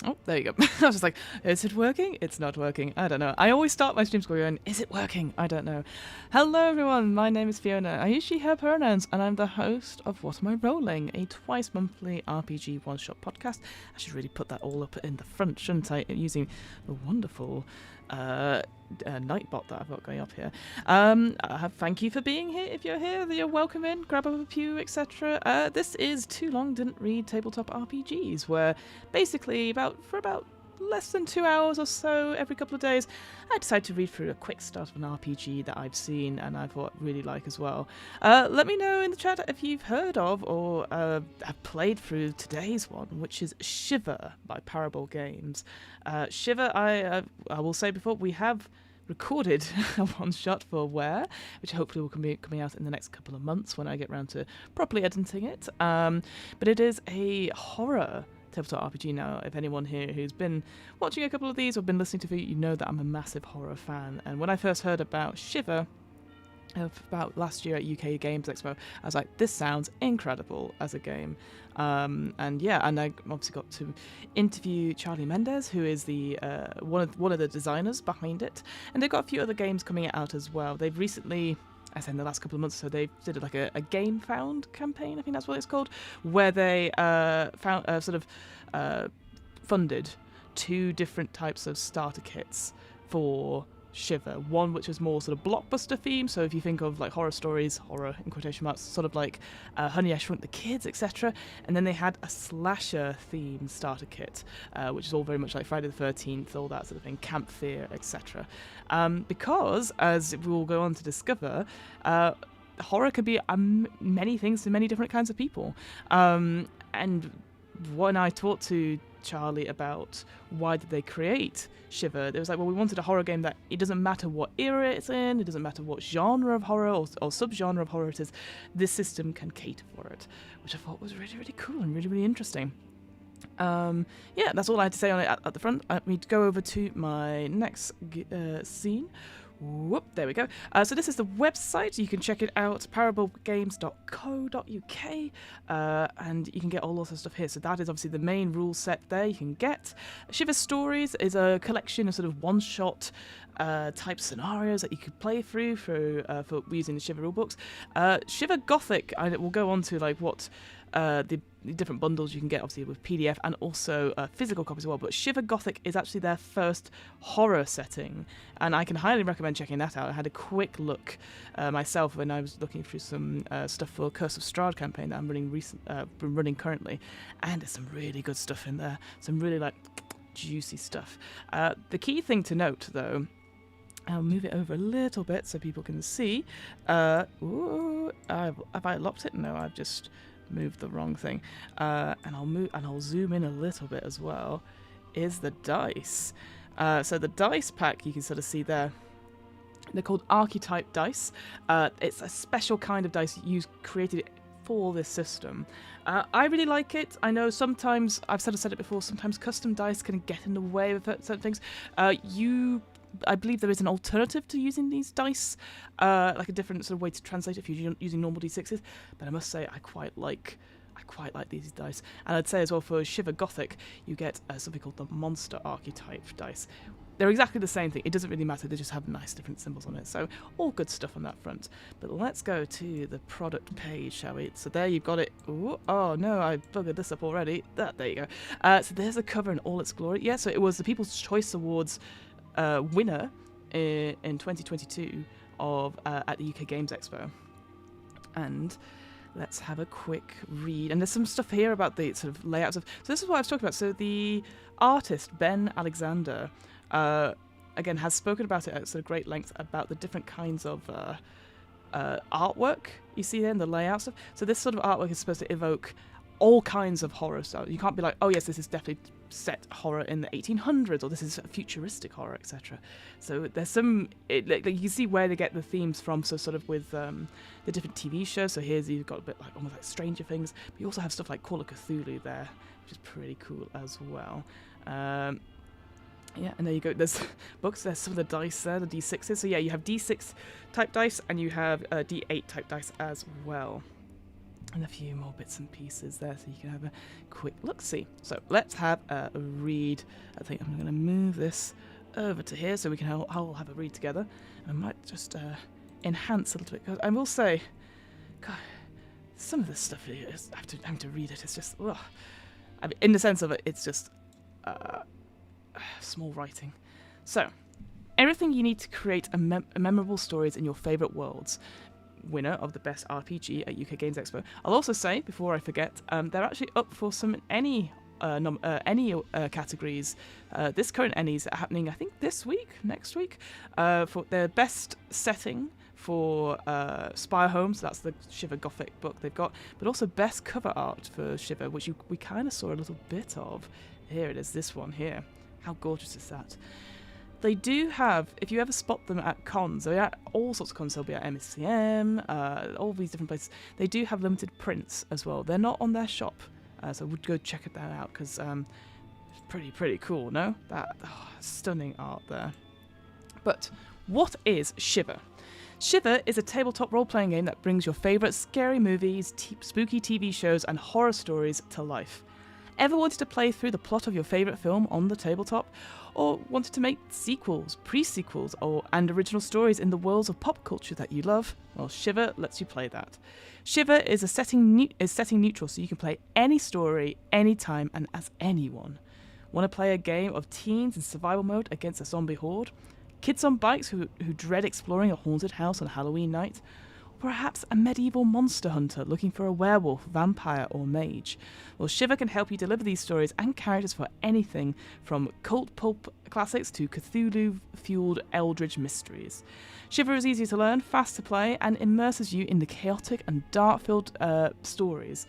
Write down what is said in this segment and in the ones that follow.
Oh, there you go. I was just like, is it working? It's not working. I don't know. I always start my streams going, is it working? I don't know. Hello, everyone. My name is Fiona. I use she, her pronouns, and I'm the host of What Am I Rolling, a twice-monthly RPG one-shot podcast. I should really put that all up in the front, shouldn't I? Using the wonderful Nightbot that I've got going up here. Thank you for being here. If you're here, you're welcome in. Grab up a pew, etc. This is Too Long Didn't Read Tabletop RPGs, where basically for about less than 2 hours or so every couple of days, I decide to read through a quick start of an RPG that I've seen and I thought really like as well. Let me know in the chat if you've heard of or have played through today's one, which is Shiver by Parable Games. Shiver, I will say before, we have recorded a one-shot for Where, which hopefully will be coming out in the next couple of months when I get around to properly editing it. But it is a horror tabletop RPG now. If anyone here who's been watching a couple of these or been listening to it, you know that I'm a massive horror fan. And when I first heard about Shiver, about last year at UK Games Expo, I was like, this sounds incredible as a game. And I obviously got to interview Charlie Mendez, who is the one of the designers behind it, and they've got a few other games coming out as well. They've recently, as in the last couple of months, so they did like a Game Found campaign, I think that's what it's called, where they funded 2 different types of starter kits for Shiver. One which was more sort of blockbuster theme, so if you think of like horror stories, horror in quotation marks, sort of like Honey, I Shrunk the Kids, etc. And then they had a slasher themed starter kit, which is all very much like Friday the 13th, all that sort of thing, Camp Fear, etc. Because, as we will go on to discover, horror can be many things to many different kinds of people. And when I talked to Charlie about why did they create Shiver, it was like, well, we wanted a horror game that it doesn't matter what era it's in, it doesn't matter what genre of horror or subgenre of horror it is, this system can cater for it, which I thought was really, really cool and really, really interesting. That's all I had to say on it at the front. Let me go over to my next scene. Whoop, there we go. So this is the website. You can check it out, parablegames.co.uk, and you can get all sorts of stuff here. So that is obviously the main rule set there you can get. Shiver Stories is a collection of sort of one-shot type scenarios that you could play through for using the Shiver rulebooks. Shiver Gothic, I will go on to like what the different bundles you can get, obviously with PDF and also physical copies as well, but Shiver Gothic is actually their first horror setting, and I can highly recommend checking that out. I had a quick look myself when I was looking through some stuff for Curse of Strahd campaign that I'm running currently, and there's some really good stuff in there, some really like juicy stuff. The key thing to note though, I'll move it over a little bit so people can see. Have I locked it? No, I've just moved the wrong thing. And I'll zoom in a little bit as well. Is the dice. So the dice pack you can sort of see there. They're called archetype dice. It's a special kind of dice created for this system. I really like it. I know sometimes I've said it before. Sometimes custom dice can get in the way of certain things. I believe there is an alternative to using these dice, like a different sort of way to translate it if you're using normal d6s. But I must say, I quite like these dice. And I'd say as well for Shiver Gothic, you get something called the Monster Archetype dice. They're exactly the same thing. It doesn't really matter. They just have nice different symbols on it. So all good stuff on that front. But let's go to the product page, shall we? So there you've got it. Ooh, oh no, I buggered this up already. There you go. So there's the cover in all its glory. Yeah, so it was the People's Choice Awards winner in 2022 at the UK Games Expo. And let's have a quick read. And there's some stuff here about the sort of layouts of. So this is what I was talking about. So the artist Ben Alexander again has spoken about it at sort of great length about the different kinds of artwork you see there in the layout stuff. So this sort of artwork is supposed to evoke all kinds of horror style. You can't be like, oh yes, this is definitely set horror in the 1800s, or this is futuristic horror, etc. So there's some, like you can see where they get the themes from. So sort of with the different TV shows. So here's you've got a bit like almost like Stranger Things, but you also have stuff like Call of Cthulhu there, which is pretty cool as well. Yeah, and there you go. There's books. There's some of the dice there, the D6s. So yeah, you have D6 type dice and you have D8 type dice as well. And a few more bits and pieces there so you can have a quick look-see. So let's have a read. I think I'm going to move this over to here so we can all have a read together. And I might just enhance a little bit. I will say, God, some of this stuff, having to read it, it's just, ugh. I mean, in the sense of it, it's just small writing. So, everything you need to create memorable stories in your favourite worlds. Winner of the best RPG at UK Games Expo. I'll also say, before I forget, they're actually up for some any categories. This current Ennies are happening, I think, this week, next week, for their best setting for Spire Home, so that's the Shiver Gothic book they've got, but also best cover art for Shiver, which we kind of saw a little bit of. Here it is, this one here. How gorgeous is that? They do have, if you ever spot them at cons, they're at all sorts of cons, they'll be at MSCM, all these different places. They do have limited prints as well. They're not on their shop, so we'd go check that out because it's pretty cool, no? That stunning art there. But what is Shiver? Shiver is a tabletop role-playing game that brings your favourite scary movies, spooky TV shows, and horror stories to life. Ever wanted to play through the plot of your favourite film on the tabletop? Or wanted to make sequels, pre-sequels, and original stories in the worlds of pop culture that you love? Well, Shiver lets you play that. Shiver is setting neutral, so you can play any story, anytime, and as anyone. Want to play a game of teens in survival mode against a zombie horde? Kids on bikes who dread exploring a haunted house on Halloween night? Perhaps a medieval monster hunter looking for a werewolf, vampire, or mage. Well, Shiver can help you deliver these stories and characters for anything from cult pulp classics to Cthulhu-fueled eldritch mysteries. Shiver is easy to learn, fast to play, and immerses you in the chaotic and dark-filled stories.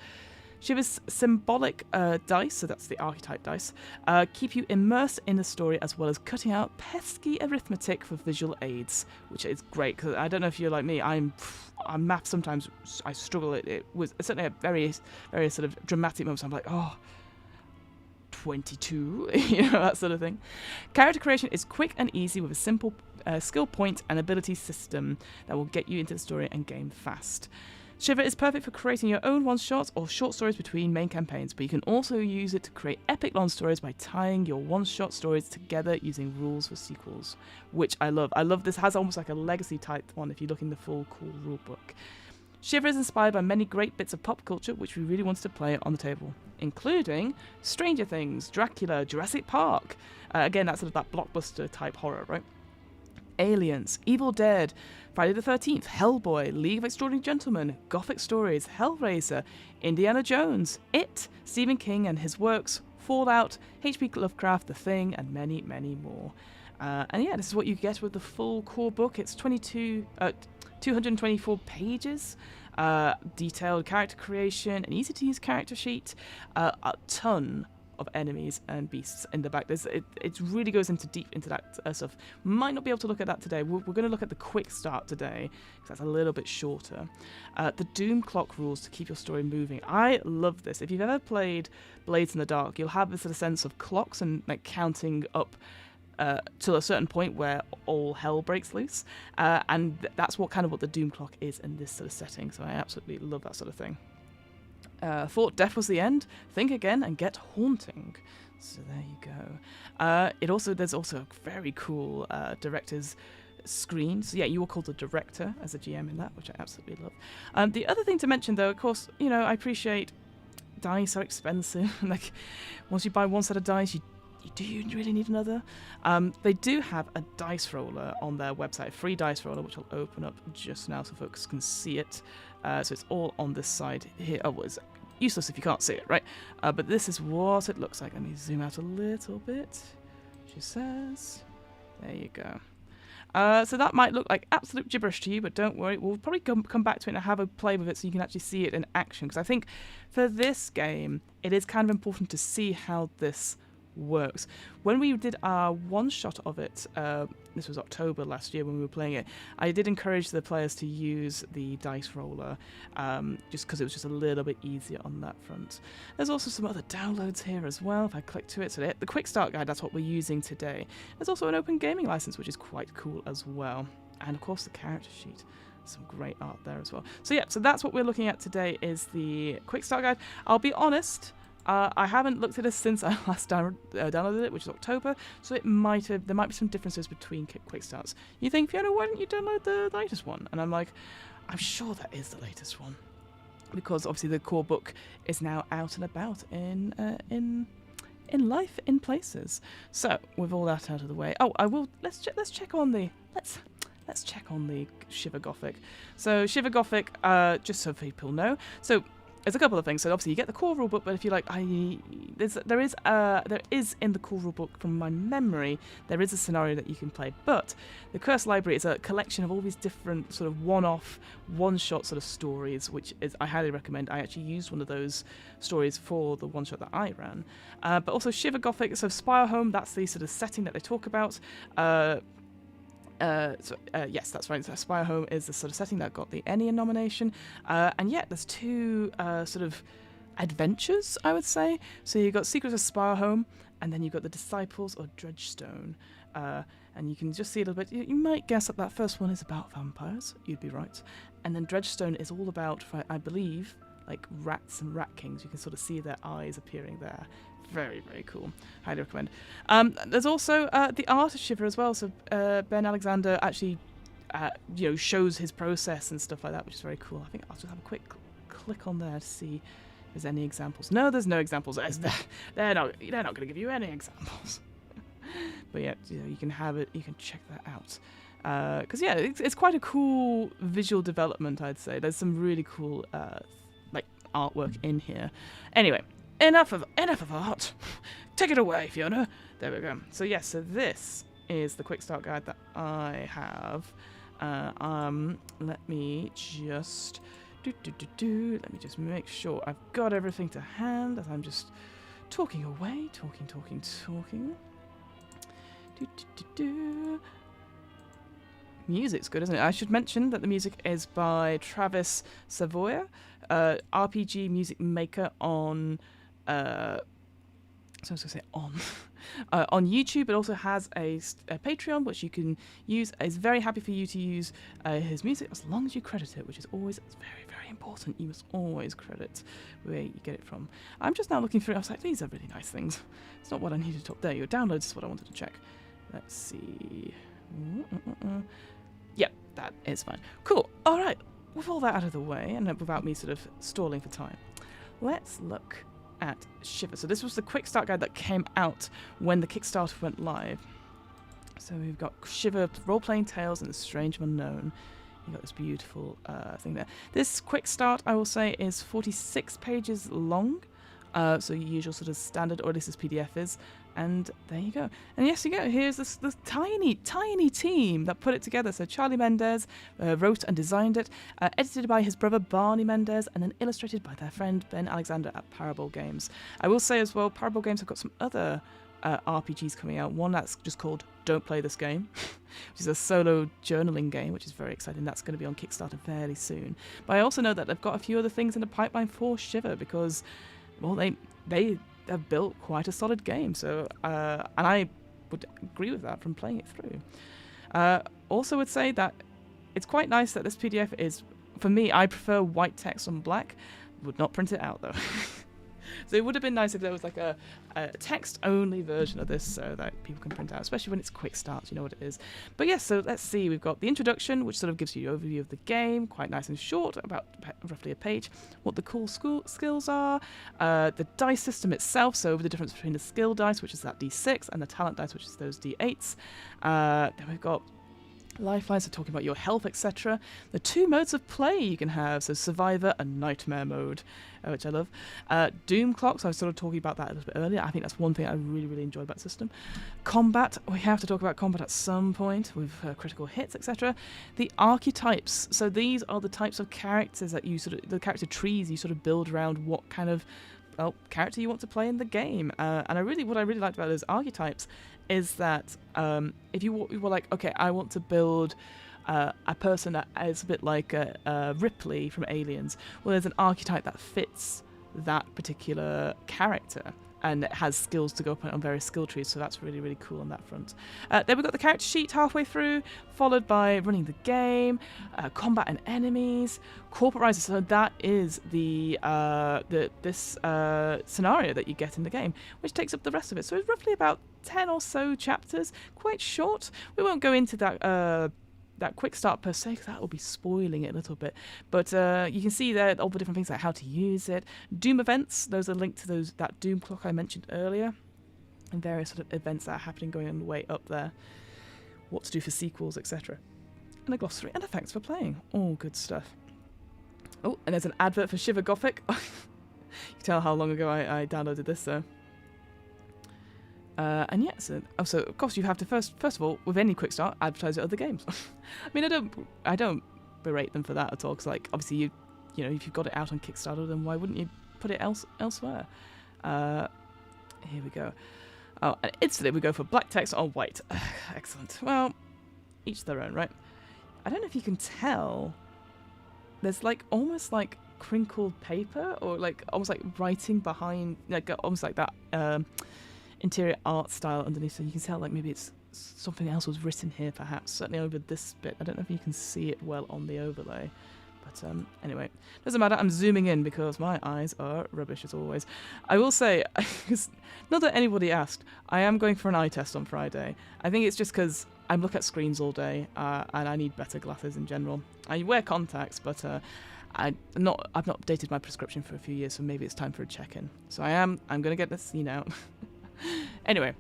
Shiver's symbolic dice, so that's the archetype dice, keep you immersed in the story as well as cutting out pesky arithmetic for visual aids, which is great because I don't know if you're like me. I'm math sometimes I struggle. It was certainly a very sort of dramatic moment. So I'm like, 22, that sort of thing. Character creation is quick and easy with a simple skill point and ability system that will get you into the story and game fast. Shiver is perfect for creating your own one-shots or short stories between main campaigns, but you can also use it to create epic long stories by tying your one-shot stories together using rules for sequels, which I love. I love this. It has almost like a legacy type one if you look in the full cool rulebook. Shiver is inspired by many great bits of pop culture which we really wanted to play on the table, including Stranger Things, Dracula, Jurassic Park. Again, that's sort of that blockbuster type horror, right? Aliens, Evil Dead, Friday the 13th, Hellboy, League of Extraordinary Gentlemen, Gothic Stories, Hellraiser, Indiana Jones, It, Stephen King and his works, Fallout, H.P. Lovecraft, The Thing, and many, many more. And yeah, this is what you get with the full core book. It's 224 pages, detailed character creation, an easy-to-use character sheet, a ton of enemies and beasts in the back. It really goes deep into that stuff. Might not be able to look at that today. We're going to look at the quick start today because that's a little bit shorter. The Doom Clock rules to keep your story moving. I love this. If you've ever played Blades in the Dark, you'll have this sort of sense of clocks and like counting up to a certain point where all hell breaks loose, and that's what the Doom Clock is in this sort of setting. So I absolutely love that sort of thing. Thought death was the end? Think again and get haunting. So there you go. There's also a very cool director's screen. So yeah, you were called the director as a GM in that, which I absolutely love. The other thing to mention, though, of course, I appreciate dice are expensive. Like once you buy one set of dice, do you really need another? They do have a dice roller on their website, a free dice roller, which I'll open up just now so folks can see it. So it's all on this side here. Oh, it's useless if you can't see it, right? But this is what it looks like. Let me zoom out a little bit. She says, there you go. So that might look like absolute gibberish to you, but don't worry. We'll probably come back to it and have a play with it so you can actually see it in action. Because I think for this game, it is kind of important to see how this works. When we did our one shot of it, this was October last year when we were playing it, I did encourage the players to use the dice roller just because it was just a little bit easier on that front. There's also some other downloads here as well if I click to it. So the quick start guide, that's what we're using today. There's also an open gaming license which is quite cool as well, and of course the character sheet. Some great art there as well. So yeah, so that's what we're looking at today is the quick start guide. I'll be honest, I haven't looked at this since I last downloaded it, which is October, so there might be some differences between quick starts. You think, Fiona, why don't you download the latest one? And I'm like, I'm sure that is the latest one, because obviously the core book is now out and about in life, in places. So with all that out of the way, let's check on the Shiver Gothic. So Shiver Gothic, just so people know. So there's a couple of things. So obviously you get the core rulebook, but if you like, there is in the core rulebook, from my memory, there is a scenario that you can play. But the Curse Library is a collection of all these different sort of one-off, one-shot sort of stories, which is I highly recommend. I actually used one of those stories for the one-shot that I ran. But also Shiver Gothic, so Spire Home, that's the sort of setting that they talk about. Yes, that's right. So Spire Home is the sort of setting that got the Ennia nomination. And yet there's two sort of adventures, I would say. So you've got Secrets of Spire Home, and then you've got The Disciples or Dredgestone. And you can just see a little bit. You might guess that first one is about vampires. You'd be right. And then Dredgestone is all about, I believe, like rats and rat kings. You can sort of see their eyes appearing there. Very, very cool. Highly recommend. There's also the art of Shiver as well. So Ben Alexander actually, shows his process and stuff like that, which is very cool. I think I'll just have a quick click on there to see if there's any examples. No, there's no examples. They're not going to give you any examples. But yeah, you can have it. You can check that out. Because it's quite a cool visual development, I'd say. There's some really cool artwork in here. Anyway. Enough of art. Take it away, Fiona. There we go. So yes, so this is the quick start guide that I have. Let me just let me just make sure I've got everything to hand as I'm just talking away, talking. Music's good, isn't it? I should mention that the music is by Travis Savoya, RPG music maker on on YouTube. It also has a Patreon, which you can use. It's very happy for you to use his music as long as you credit it, which is always very, very important. You must always credit where you get it from. I'm just now looking through. I was like, these are really nice things. It's not what I needed to top. There you go. Downloads is what I wanted to check. Let's see. Yep, that is fine. Cool. All right. With all that out of the way, and without me sort of stalling for time, let's look at Shiver. So this was the quick start guide that came out when the Kickstarter went live. So we've got Shiver, Role-Playing Tales and the Strange Unknown. You've got this beautiful thing there. This quick start, I will say, is 46 pages long. So your usual sort of standard, or at least this PDF is. And there you go. And yes, you go. Here's this tiny, tiny team that put it together. So Charlie Mendez wrote and designed it, edited by his brother Barney Mendez, and then illustrated by their friend Ben Alexander at Parable Games. I will say as well, Parable Games have got some other RPGs coming out. One that's just called Don't Play This Game, which is a solo journaling game, which is very exciting. That's going to be on Kickstarter fairly soon. But I also know that they've got a few other things in the pipeline for Shiver because, well, they have built quite a solid game. So, and I would agree with that from playing it through. Also would say that it's quite nice that this PDF is, for me, I prefer white text on black. Would not print it out though. So it would have been nice if there was like a text-only version of this so that people can print out, especially when it's quick starts, you know what it is. But yes, so let's see. We've got the introduction, which sort of gives you an overview of the game, quite nice and short, about roughly a page, what the cool skills are, the dice system itself, so the difference between the skill dice, which is that D6, and the talent dice, which is those D8s. Then we've got lifelines, so talking about your health, etc. The two modes of play you can have, so Survivor and Nightmare mode, which I love. Doom clocks, I was sort of talking about that a little bit earlier. I think that's one thing I really, really enjoy about the system. Combat, we have to talk about combat at some point with critical hits, etc. The archetypes, so these are the types of characters that you sort of, the character trees you sort of build around what kind of character you want to play in the game. And what I really liked about those archetypes is that if you were like, okay, I want to build a person that is a bit like Ripley from Aliens, well, there's an archetype that fits that particular character. And it has skills to go up on various skill trees, so that's really, really cool on that front. Then we've got the character sheet halfway through, followed by running the game, combat and enemies, corporate rises. So that is this scenario that you get in the game, which takes up the rest of it. So it's roughly about 10 or so chapters, quite short. We won't go into that quick start per se, because that will be spoiling it a little bit. But you can see there all the different things, like how to use it. Doom events, those are linked to that Doom clock I mentioned earlier, and various sort of events that are happening going on the way up there. What to do for sequels, etc. And a glossary, and a thanks for playing. All good stuff. Oh, and there's an advert for Shiver Gothic. You can tell how long ago I downloaded this, though. And yeah, so of course you have to first of all, with any quick start, advertise your other games. I mean, I don't berate them for that at all, because like obviously you know if you've got it out on Kickstarter, then why wouldn't you put it elsewhere? Here we go. Oh, and instantly we go for black text on white. Excellent. Well, each their own, right? I don't know if you can tell. There's like almost like crinkled paper, or like almost like writing behind, like almost like that. Interior art style underneath, so you can tell like maybe it's something else was written here, perhaps, certainly over this bit. I don't know if you can see it well on the overlay, but anyway, doesn't matter. I'm zooming in because my eyes are rubbish as always. I will say, not that anybody asked, I am going for an eye test on Friday. I think it's just because I look at screens all day and I need better glasses in general. I wear contacts, but I've not updated my prescription for a few years, so maybe it's time for a check-in. So I'm gonna get this seen out. Anyway,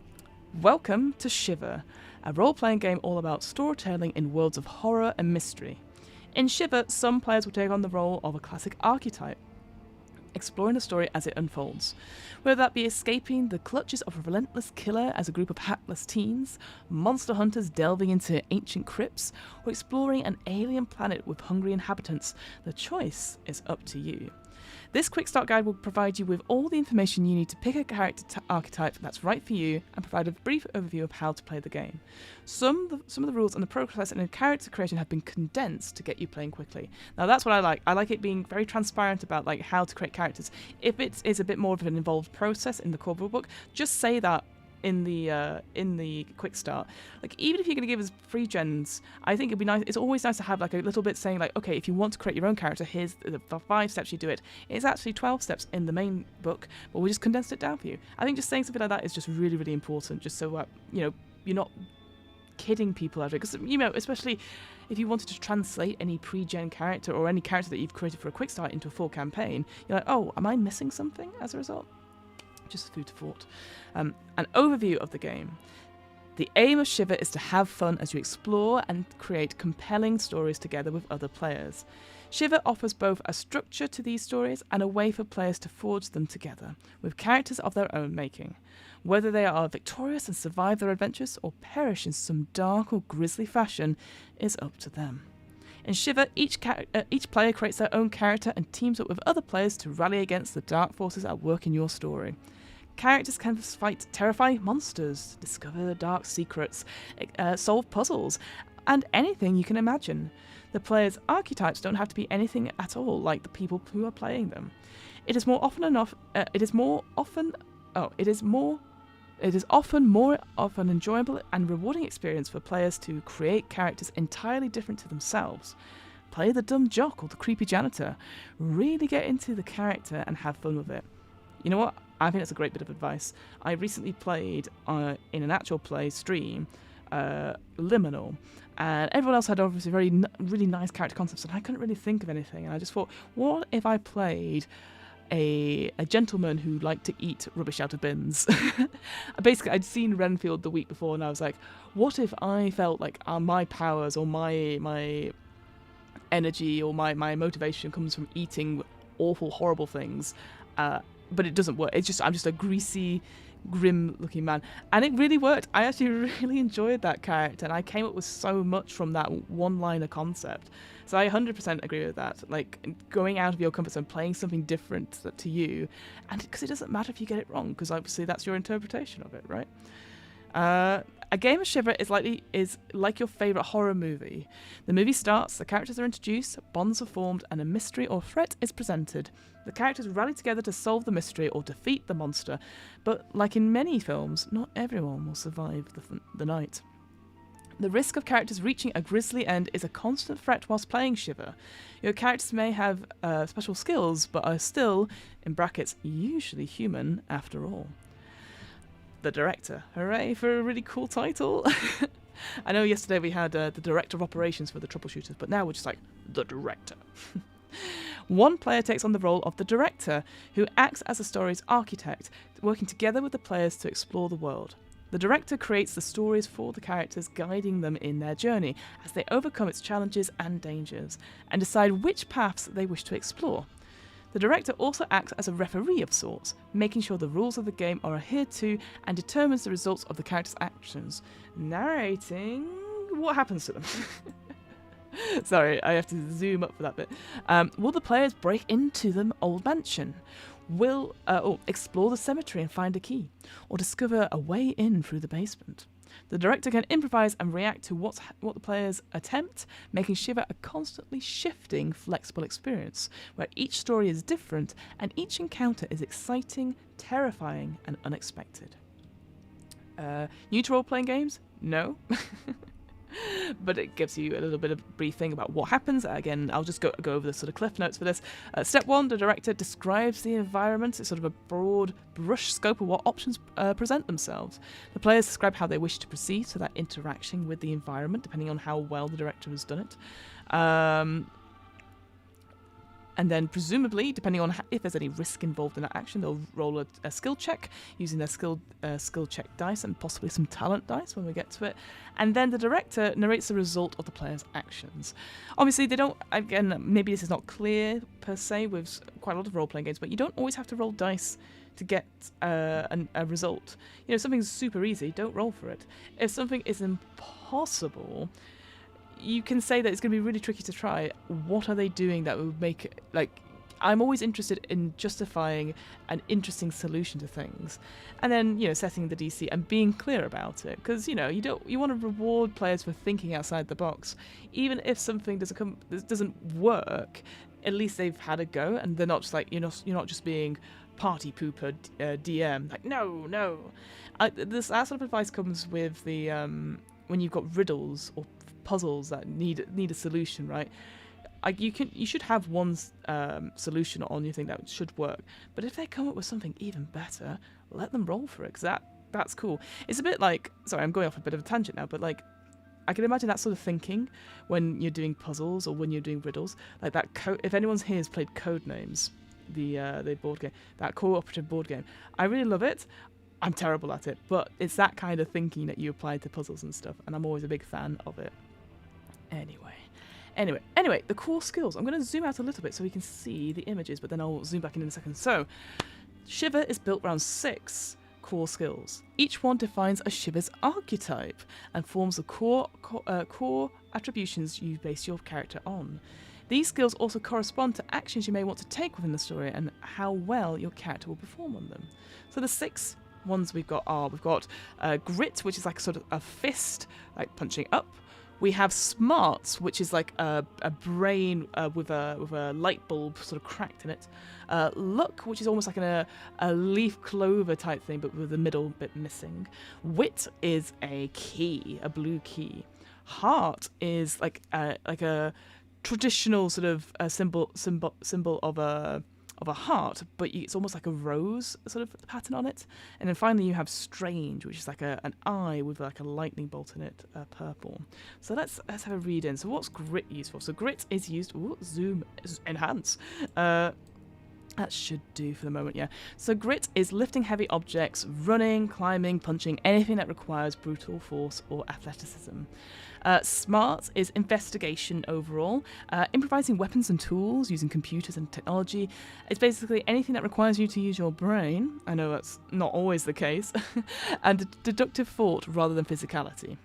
welcome to Shiver, a role-playing game all about storytelling in worlds of horror and mystery. In Shiver, some players will take on the role of a classic archetype, exploring the story as it unfolds. Whether that be escaping the clutches of a relentless killer as a group of hapless teens, monster hunters delving into ancient crypts, or exploring an alien planet with hungry inhabitants, the choice is up to you. This quick start guide will provide you with all the information you need to pick a character archetype that's right for you, and provide a brief overview of how to play the game. Some of the rules and the process and the character creation have been condensed to get you playing quickly. Now that's what I like. I like it being very transparent about like how to create characters. If it is a bit more of an involved process in the core book, just say that in the quick start. Like, even if you're going to give us free gens, I think it'd be nice. It's always nice to have like a little bit saying like, okay, if you want to create your own character, here's the 5 steps you do it. It's actually 12 steps in the main book, but we just condensed it down for you. I think just saying something like that is just really, really important, just so you're not kidding people out of it, because especially if you wanted to translate any pre-gen character or any character that you've created for a quick start into a full campaign, you're like, oh, am I missing something as a result? Just food for thought. An overview of the game. The aim of Shiver is to have fun as you explore and create compelling stories together with other players. Shiver offers both a structure to these stories and a way for players to forge them together, with characters of their own making. Whether they are victorious and survive their adventures, or perish in some dark or grisly fashion, is up to them. In Shiver, each player creates their own character and teams up with other players to rally against the dark forces at work in your story. Characters can fight terrifying monsters, discover dark secrets, solve puzzles, and anything you can imagine. The players' archetypes don't have to be anything at all like the people who are playing them. It is often more of an enjoyable and rewarding experience for players to create characters entirely different to themselves. Play the dumb jock or the creepy janitor. Really get into the character and have fun with it. You know what? I think that's a great bit of advice. I recently played in an actual play stream, Liminal, and everyone else had obviously really nice character concepts, and I couldn't really think of anything. And I just thought, what if I played a gentleman who liked to eat rubbish out of bins? Basically, I'd seen Renfield the week before, and I was like, what if I felt like my powers or my energy or my motivation comes from eating awful, horrible things, but it doesn't work. I'm just a greasy, grim-looking man, and it really worked. I actually really enjoyed that character, and I came up with so much from that one-liner concept. So I 100% agree with that. Like, going out of your comfort zone, playing something different to you, and because it doesn't matter if you get it wrong, because obviously that's your interpretation of it, right? A game of Shiver is like your favourite horror movie. The movie starts, the characters are introduced, bonds are formed, and a mystery or threat is presented. The characters rally together to solve the mystery or defeat the monster, but like in many films, not everyone will survive the night. The risk of characters reaching a grisly end is a constant threat whilst playing Shiver. Your characters may have special skills, but are still, in brackets, usually human after all. The director. Hooray for a really cool title. I know yesterday we had the director of operations for the troubleshooters, but now we're just like, the director. One player takes on the role of the director, who acts as the story's architect, working together with the players to explore the world. The director creates the stories for the characters, guiding them in their journey as they overcome its challenges and dangers, and decide which paths they wish to explore. The director also acts as a referee of sorts, making sure the rules of the game are adhered to and determines the results of the characters' actions, narrating what happens to them. Sorry, I have to zoom up for that bit. Will the players break into the old mansion? Will explore the cemetery and find a key, or discover a way in through the basement? The director can improvise and react to what the players attempt, making Shiver a constantly shifting, flexible experience, where each story is different and each encounter is exciting, terrifying, and unexpected. New to role-playing games? No. But it gives you a little bit of briefing about what happens. Again, I'll just go over the sort of cliff notes for this. Step 1, the director describes the environment. It's sort of a broad brush scope of what options present themselves. The players describe how they wish to proceed, so that interaction with the environment, depending on how well the director has done it. And then, presumably, depending on if there's any risk involved in that action, they'll roll a skill check using their skill check dice and possibly some talent dice when we get to it. And then the director narrates the result of the player's actions. Obviously, they don't, again, maybe this is not clear per se with quite a lot of role-playing games, but you don't always have to roll dice to get a result. You know, if something's super easy, don't roll for it. If something is impossible, you can say that it's going to be really tricky to try. What are they doing that would make it, like, I'm always interested in justifying an interesting solution to things, and then, you know, setting the DC and being clear about it, because, you know, you want to reward players for thinking outside the box, even if something doesn't work. At least they've had a go, and they're not just like, you're not just being party pooper DM, like, no. That sort of advice comes with the when you've got riddles or puzzles that need a solution, right? You should have one solution on your thing that should work, but if they come up with something even better, let them roll for it, because that's cool. It's a bit like, sorry, I'm going off a bit of a tangent now, but like, I can imagine that sort of thinking when you're doing puzzles or when you're doing riddles, like that. If anyone's here has played Codenames, the board game, that cooperative board game, I really love it. I'm terrible at it, but it's that kind of thinking that you apply to puzzles and stuff, and I'm always a big fan of it. Anyway, the core skills. I'm going to zoom out a little bit so we can see the images, but then I'll zoom back in a second. So, Shiver is built around 6 core skills. Each one defines a Shiver's archetype and forms the core attributions you base your character on. These skills also correspond to actions you may want to take within the story and how well your character will perform on them. So the 6 ones we've got Grit, which is like sort of a fist, like punching up. We have Smarts, which is like a brain with a light bulb sort of cracked in it. Luck, which is almost like a leaf clover type thing, but with the middle bit missing. Wit is a key, a blue key. Heart is like a traditional sort of symbol of a heart, but it's almost like a rose sort of pattern on it. And then finally you have Strange, which is like an eye with like a lightning bolt in it, purple. So let's have a read in. So what's Grit used for? So Grit is used, enhance. That should do for the moment, yeah. So Grit is lifting heavy objects, running, climbing, punching, anything that requires brutal force or athleticism. Smart is investigation overall, improvising weapons and tools, using computers and technology. It's basically anything that requires you to use your brain. I know that's not always the case. And deductive thought rather than physicality.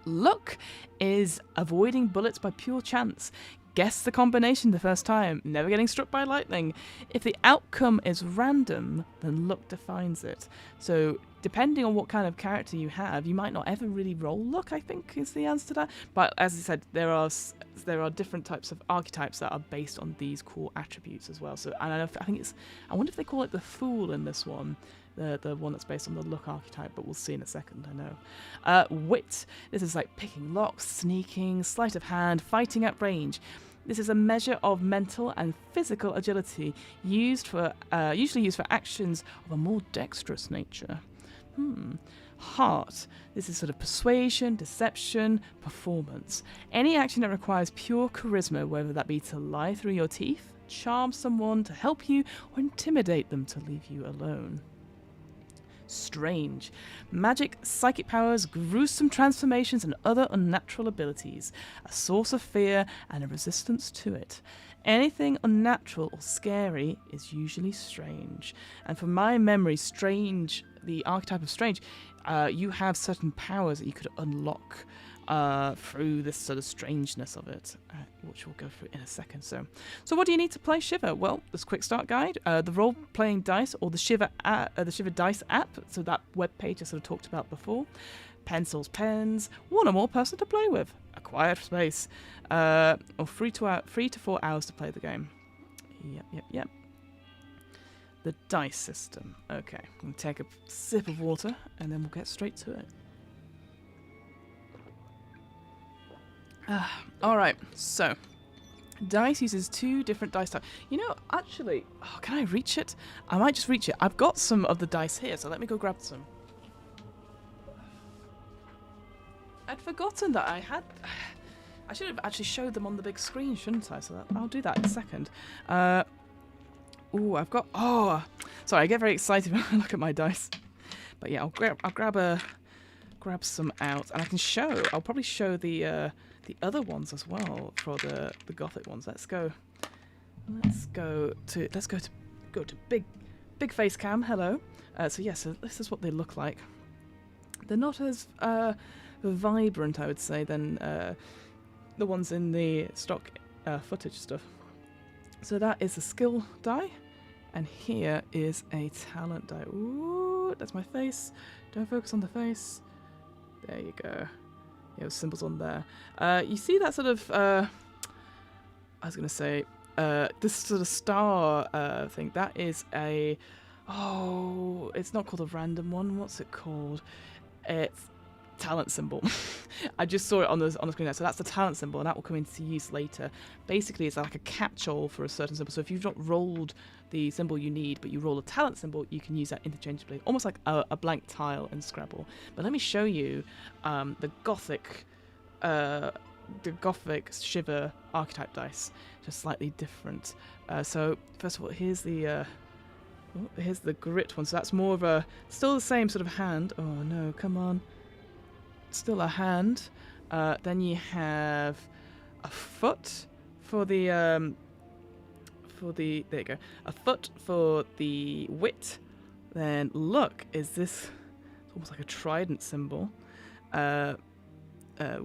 Luck is avoiding bullets by pure chance. Guess the combination the first time, never getting struck by lightning. If the outcome is random, then luck defines it. So depending on what kind of character you have, you might not ever really roll luck, I think, is the answer to that. But as I said, there are different types of archetypes that are based on these core attributes as well. So, and I wonder if they call it the Fool in this one, the one that's based on the luck archetype, but we'll see in a second, I know. Wit. This is like picking locks, sneaking, sleight of hand, fighting at range. This is a measure of mental and physical agility usually used for actions of a more dexterous nature. Heart. This is sort of persuasion, deception, performance. Any action that requires pure charisma, whether that be to lie through your teeth, charm someone to help you, or intimidate them to leave you alone. Strange. Magic, psychic powers, gruesome transformations, and other unnatural abilities. A source of fear and a resistance to it. Anything unnatural or scary is usually strange. And from my memory, strange, the archetype of strange, you have certain powers that you could unlock through this sort of strangeness of it, which we'll go through in a second. So what do you need to play Shiver? Well, this quick start guide, the role-playing dice, or the Shiver Dice app, so that web page I sort of talked about before. Pencils, pens, one or more person to play with, a quiet space, or 3 to 4 hours to play the game. Yep. The dice system. Okay, I'm going to take a sip of water, and then we'll get straight to it. Alright, so dice uses 2 different dice types. You know, actually, can I reach it? I might just reach it. I've got some of the dice here, so let me go grab some. I'd forgotten that I had... I should have actually showed them on the big screen, shouldn't I? So I'll do that in a second. I've got... sorry, I get very excited when I look at my dice. But yeah, I'll grab some out, and I can show... I'll probably show the other ones as well for the gothic ones. Let's go to big face cam. Hello. So this is what they look like. They're not as vibrant, I would say, than the ones in the stock footage stuff. So that is a skill die, and here is a talent die. Ooh, that's my face. Don't focus on the face. There you go. Symbols on there. You see that sort of, I was going to say, this sort of star thing. That is a, it's not called a random one. What's it called? It's talent symbol. I just saw it on the screen there. So that's the talent symbol, and that will come into use later. Basically, it's like a catch-all for a certain symbol. So if you've not rolled the symbol you need, but you roll a talent symbol, you can use that interchangeably, almost like a blank tile in Scrabble. But let me show you the Gothic Shiver archetype dice, just slightly different. So first of all, here's the grit one. So that's more of a, still the same sort of hand. Oh no, come on. Still a hand. Then you have a foot for the there you go. A foot for the wit. Then luck is this, it's almost like a trident symbol.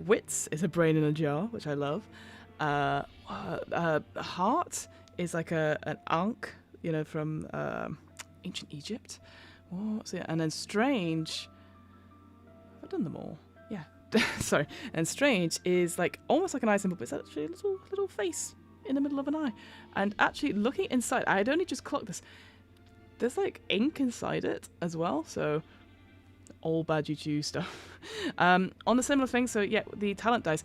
Wits is a brain in a jar, which I love. Heart is like an ankh, from ancient Egypt. What's it? And then strange. Have I done them all? Yeah. Sorry. And strange is like almost like an eye symbol, but it's actually a little face in the middle of an eye. And actually looking inside, I had only just clocked this. There's like ink inside it as well, so all bad juju stuff. On the similar thing, so yeah, the talent dice,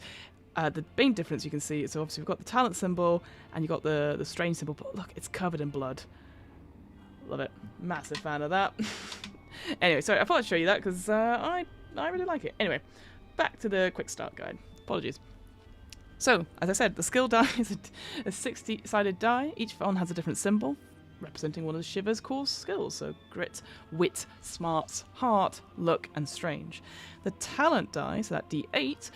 the main difference you can see, so obviously we've got the talent symbol and you've got the strange symbol, but look, it's covered in blood. Love it. Massive fan of that. Anyway, sorry, I thought I'd show you that because I really like it. Anyway, back to the quick start guide. Apologies. So, as I said, the skill die is a 60-sided die. Each one has a different symbol, representing one of the Shiver's core skills. So, grit, wit, smarts, heart, luck, and strange. The talent die, so that D8,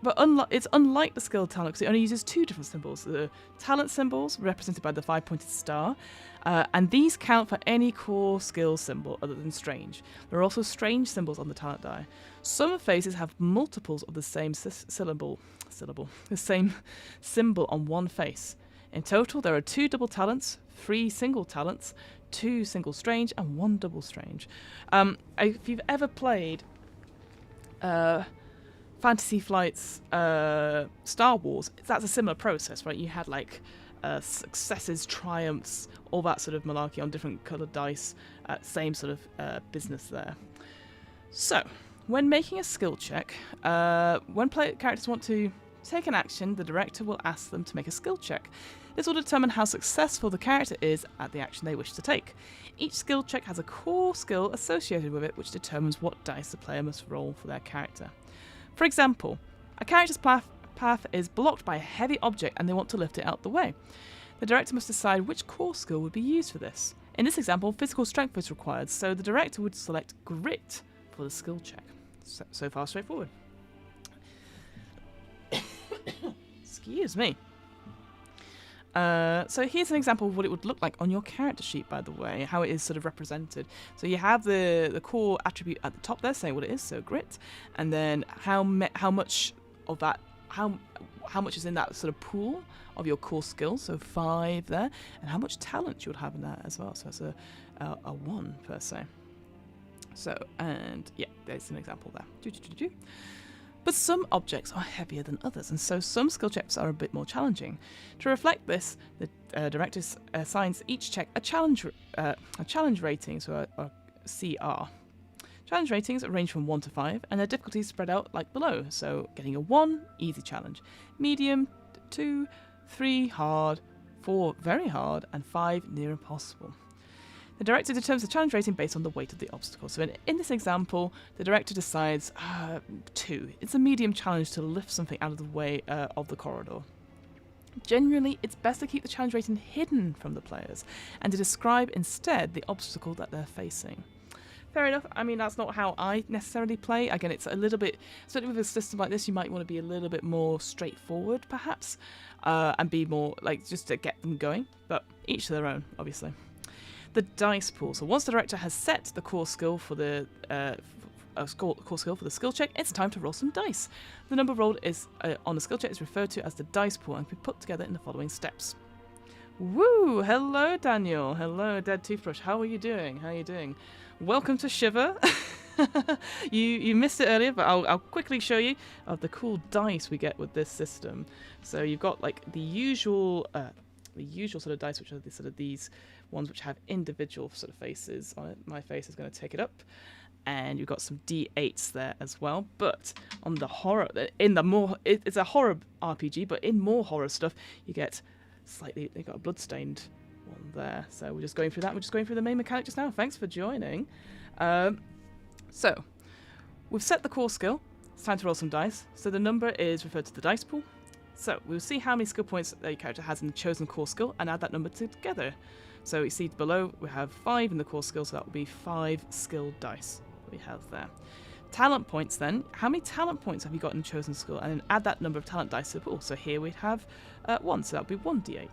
but it's unlike the skill talent because it only uses 2 different symbols. The talent symbols, represented by the 5-pointed star, and these count for any core skill symbol other than strange. There are also strange symbols on the talent die. Some faces have multiples of the same the same symbol on one face. In total, there are 2 double talents, 3 single talents, 2 single strange and 1 double strange. If you've ever played Fantasy Flight's Star Wars, that's a similar process, right? You had like successes, triumphs, all that sort of malarkey on different coloured dice. Same sort of business there. So, when making a skill check, when characters want to take an action, the director will ask them to make a skill check. This will determine how successful the character is at the action they wish to take. Each skill check has a core skill associated with it, which determines what dice the player must roll for their character. For example, a character's path is blocked by a heavy object and they want to lift it out the way. The director must decide which core skill would be used for this. In this example, physical strength is required, so the director would select grit for the skill check. So far, straightforward. Excuse me. So here's an example of what it would look like on your character sheet, by the way, how it is sort of represented. So you have the core attribute at the top there, saying what it is, so grit, and then how much of that, how much is in that sort of pool of your core skills, so 5 there, and how much talent you would have in that as well. So that's a 1 per se. So, and yeah, there's an example there. But some objects are heavier than others, and so some skill checks are a bit more challenging. To reflect this, the director assigns each check a challenge rating, so a CR. Challenge ratings range from 1 to 5, and their difficulties spread out like below. So, getting a 1, easy challenge, medium, 2, 3, hard, 4, very hard, and 5, near impossible. The director determines the challenge rating based on the weight of the obstacle. So in this example, the director decides 2. It's a medium challenge to lift something out of the way of the corridor. Generally, it's best to keep the challenge rating hidden from the players and to describe instead the obstacle that they're facing. Fair enough. I mean, that's not how I necessarily play. Again, it's a little bit, certainly with a system like this, you might want to be a little bit more straightforward, perhaps, and be more, like, just to get them going. But each to their own, obviously. The dice pool. So once the director has set the core skill for the skill check, it's time to roll some dice. The number rolled is on the skill check is referred to as the dice pool and can be put together in the following steps. Woo! Hello, Daniel. Hello, Dead Toothbrush. How are you doing? How are you doing? Welcome to Shiver. you missed it earlier, but I'll quickly show you of the cool dice we get with this system. So you've got like the usual sort of dice, which are these ones which have individual sort of faces on it. My face is going to take it up, and you've got some D8s there as well. But on the horror, it's a horror RPG, but in more horror stuff, you get they got a bloodstained one there. So we're just going through that. We're just going through the main mechanic just now. Thanks for joining. So we've set the core skill. It's time to roll some dice. So the number is referred to the dice pool. So we'll see how many skill points that your character has in the chosen core skill and add that number together. So you see below we have 5 in the core skill, so that will be 5 skill dice we have there. Talent points then, how many talent points have you got in the chosen skill? And then add that number of talent dice to the pool. So here we have 1, so that would be 1d8.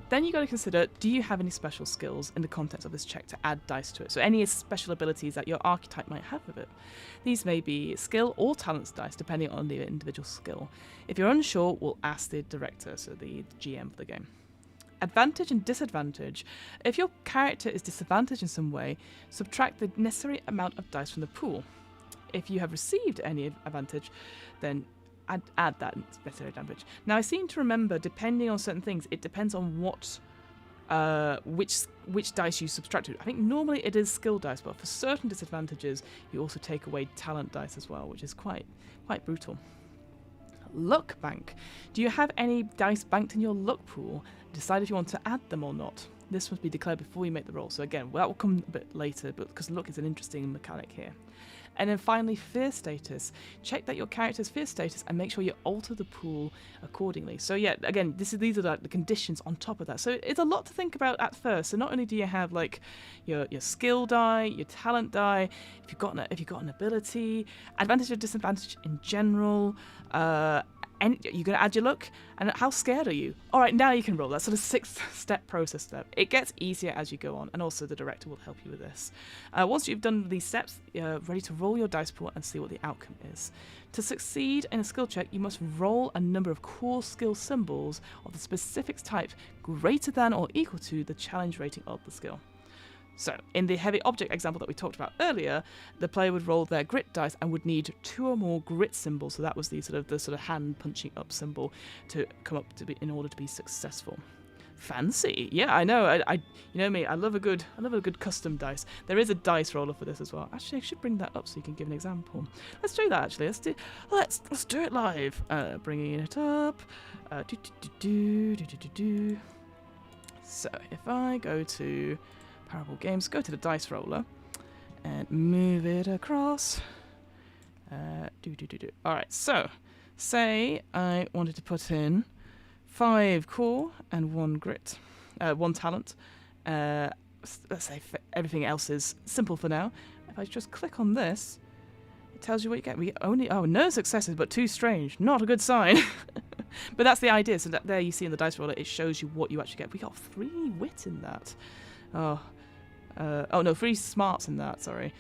Then you got to consider, do you have any special skills in the context of this check to add dice to it? So any special abilities that your archetype might have with it. These may be skill or talents dice, depending on the individual skill. If you're unsure, we'll ask the director, so the GM of the game. Advantage and disadvantage. If your character is disadvantaged in some way, subtract the necessary amount of dice from the pool. If you have received any advantage, then add that necessary advantage. Now, I seem to remember, depending on certain things, it depends on what, which dice you subtracted. I think normally it is skill dice, but for certain disadvantages, you also take away talent dice as well, which is quite brutal. Luck bank. Do you have any dice banked in your luck pool? Decide if you want to add them or not. This must be declared before you make the roll. So again, that will come a bit later, but because luck is an interesting mechanic here. And then finally, fear status. Check that your character's fear status and make sure you alter the pool accordingly. So yeah, again, these are like the conditions on top of that. So it's a lot to think about at first. So not only do you have like your skill die, your talent die, if you've got an ability, advantage or disadvantage in general, And you're going to add your luck. And how scared are you? All right, now you can roll. That sort of 6-step process there. It gets easier as you go on, and also the director will help you with this. Once you've done these steps, you're ready to roll your dice pool and see what the outcome is. To succeed in a skill check, you must roll a number of core skill symbols of the specific type greater than or equal to the challenge rating of the skill. So, in the heavy object example that we talked about earlier, the player would roll their grit dice and would need 2 or more grit symbols. So that was the sort of hand punching up symbol to come up to be in order to be successful. Fancy, yeah, I know. I you know me. I love a good custom dice. There is a dice roller for this as well. Actually, I should bring that up so you can give an example. Let's do that. Actually, let's do it live. Bringing it up. So if I go to Parable Games, go to the dice roller and move it across. Alright, so say I wanted to put in 5 core and 1 grit, 1 talent. Let's say everything else is simple for now. If I just click on this, it tells you what you get. We get only, no successes, but 2 strange. Not a good sign. But that's the idea. So that there you see in the dice roller, it shows you what you actually get. We got 3 wit in that. No, 3 smarts in that, sorry.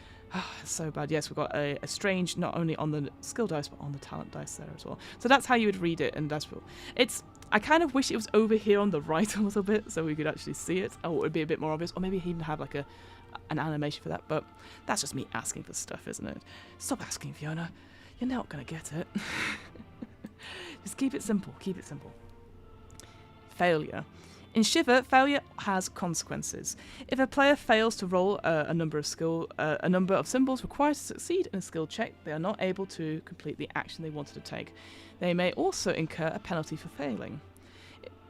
It's so bad. Yes, we've got a strange, not only on the skill dice, but on the talent dice there as well. So that's how you would read it in dice roll. I kind of wish it was over here on the right a little bit, so we could actually see it. Or it would be a bit more obvious, or maybe even have like an animation for that, but that's just me asking for stuff, isn't it? Stop asking, Fiona. You're not going to get it. Just keep it simple, keep it simple. Failure. In Shiver, failure has consequences. If a player fails to roll a number of symbols required to succeed in a skill check, they are not able to complete the action they wanted to take. They may also incur a penalty for failing.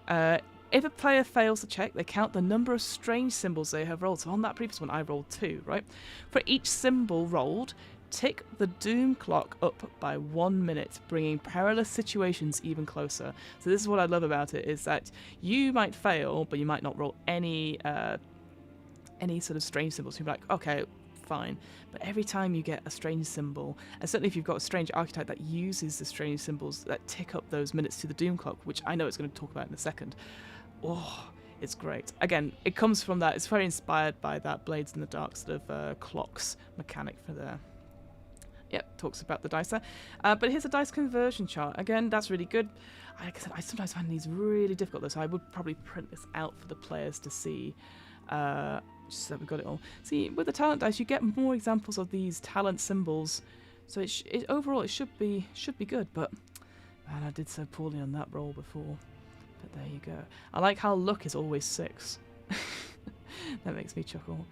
If a player fails to check, they count the number of strange symbols they have rolled. So on that previous one, I rolled 2, right? For each symbol rolled, tick the doom clock up by 1 minute, bringing perilous situations even closer. So this is what I love about it, is that you might fail, but you might not roll any sort of strange symbols. You'll be like, okay, fine. But every time you get a strange symbol, and certainly if you've got a strange archetype that uses the strange symbols that tick up those minutes to the doom clock, which I know it's going to talk about in a second. Oh, it's great. Again, it comes from that. It's very inspired by that Blades in the Dark sort of clocks mechanic for there. Yep, talks about the dice there. But here's a dice conversion chart. Again, that's really good. Like I said, I sometimes find these really difficult though, so I would probably print this out for the players to see. Just so we've got it all. See, with the talent dice, you get more examples of these talent symbols. So overall, it should be good. But man, I did so poorly on that roll before. But there you go. I like how luck is always 6. That makes me chuckle.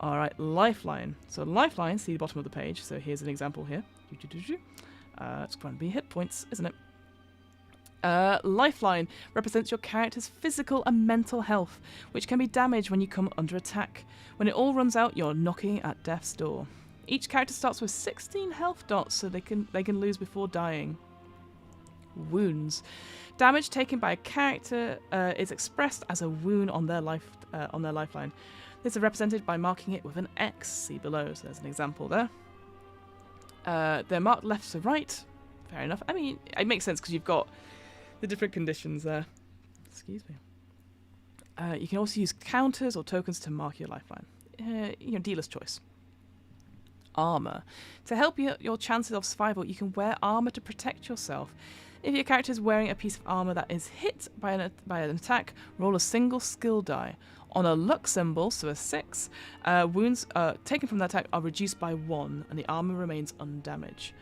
Alright, lifeline. So lifeline, see the bottom of the page. So here's an example here. It's going to be hit points, isn't it? Lifeline represents your character's physical and mental health, which can be damaged when you come under attack. When it all runs out, you're knocking at death's door. Each character starts with 16 health dots, so they can lose before dying. Wounds. Damage taken by a character is expressed as a wound on their lifeline. This is represented by marking it with an X. See below. So there's an example there. They're marked left to right. Fair enough. I mean, it makes sense because you've got the different conditions there. Excuse me. You can also use counters or tokens to mark your lifeline. Dealer's choice. Armor. To help your chances of survival, you can wear armor to protect yourself. If your character is wearing a piece of armor that is hit by an attack, roll a single skill die. On a luck symbol, so a 6, wounds taken from that attack are reduced by 1, and the armor remains undamaged.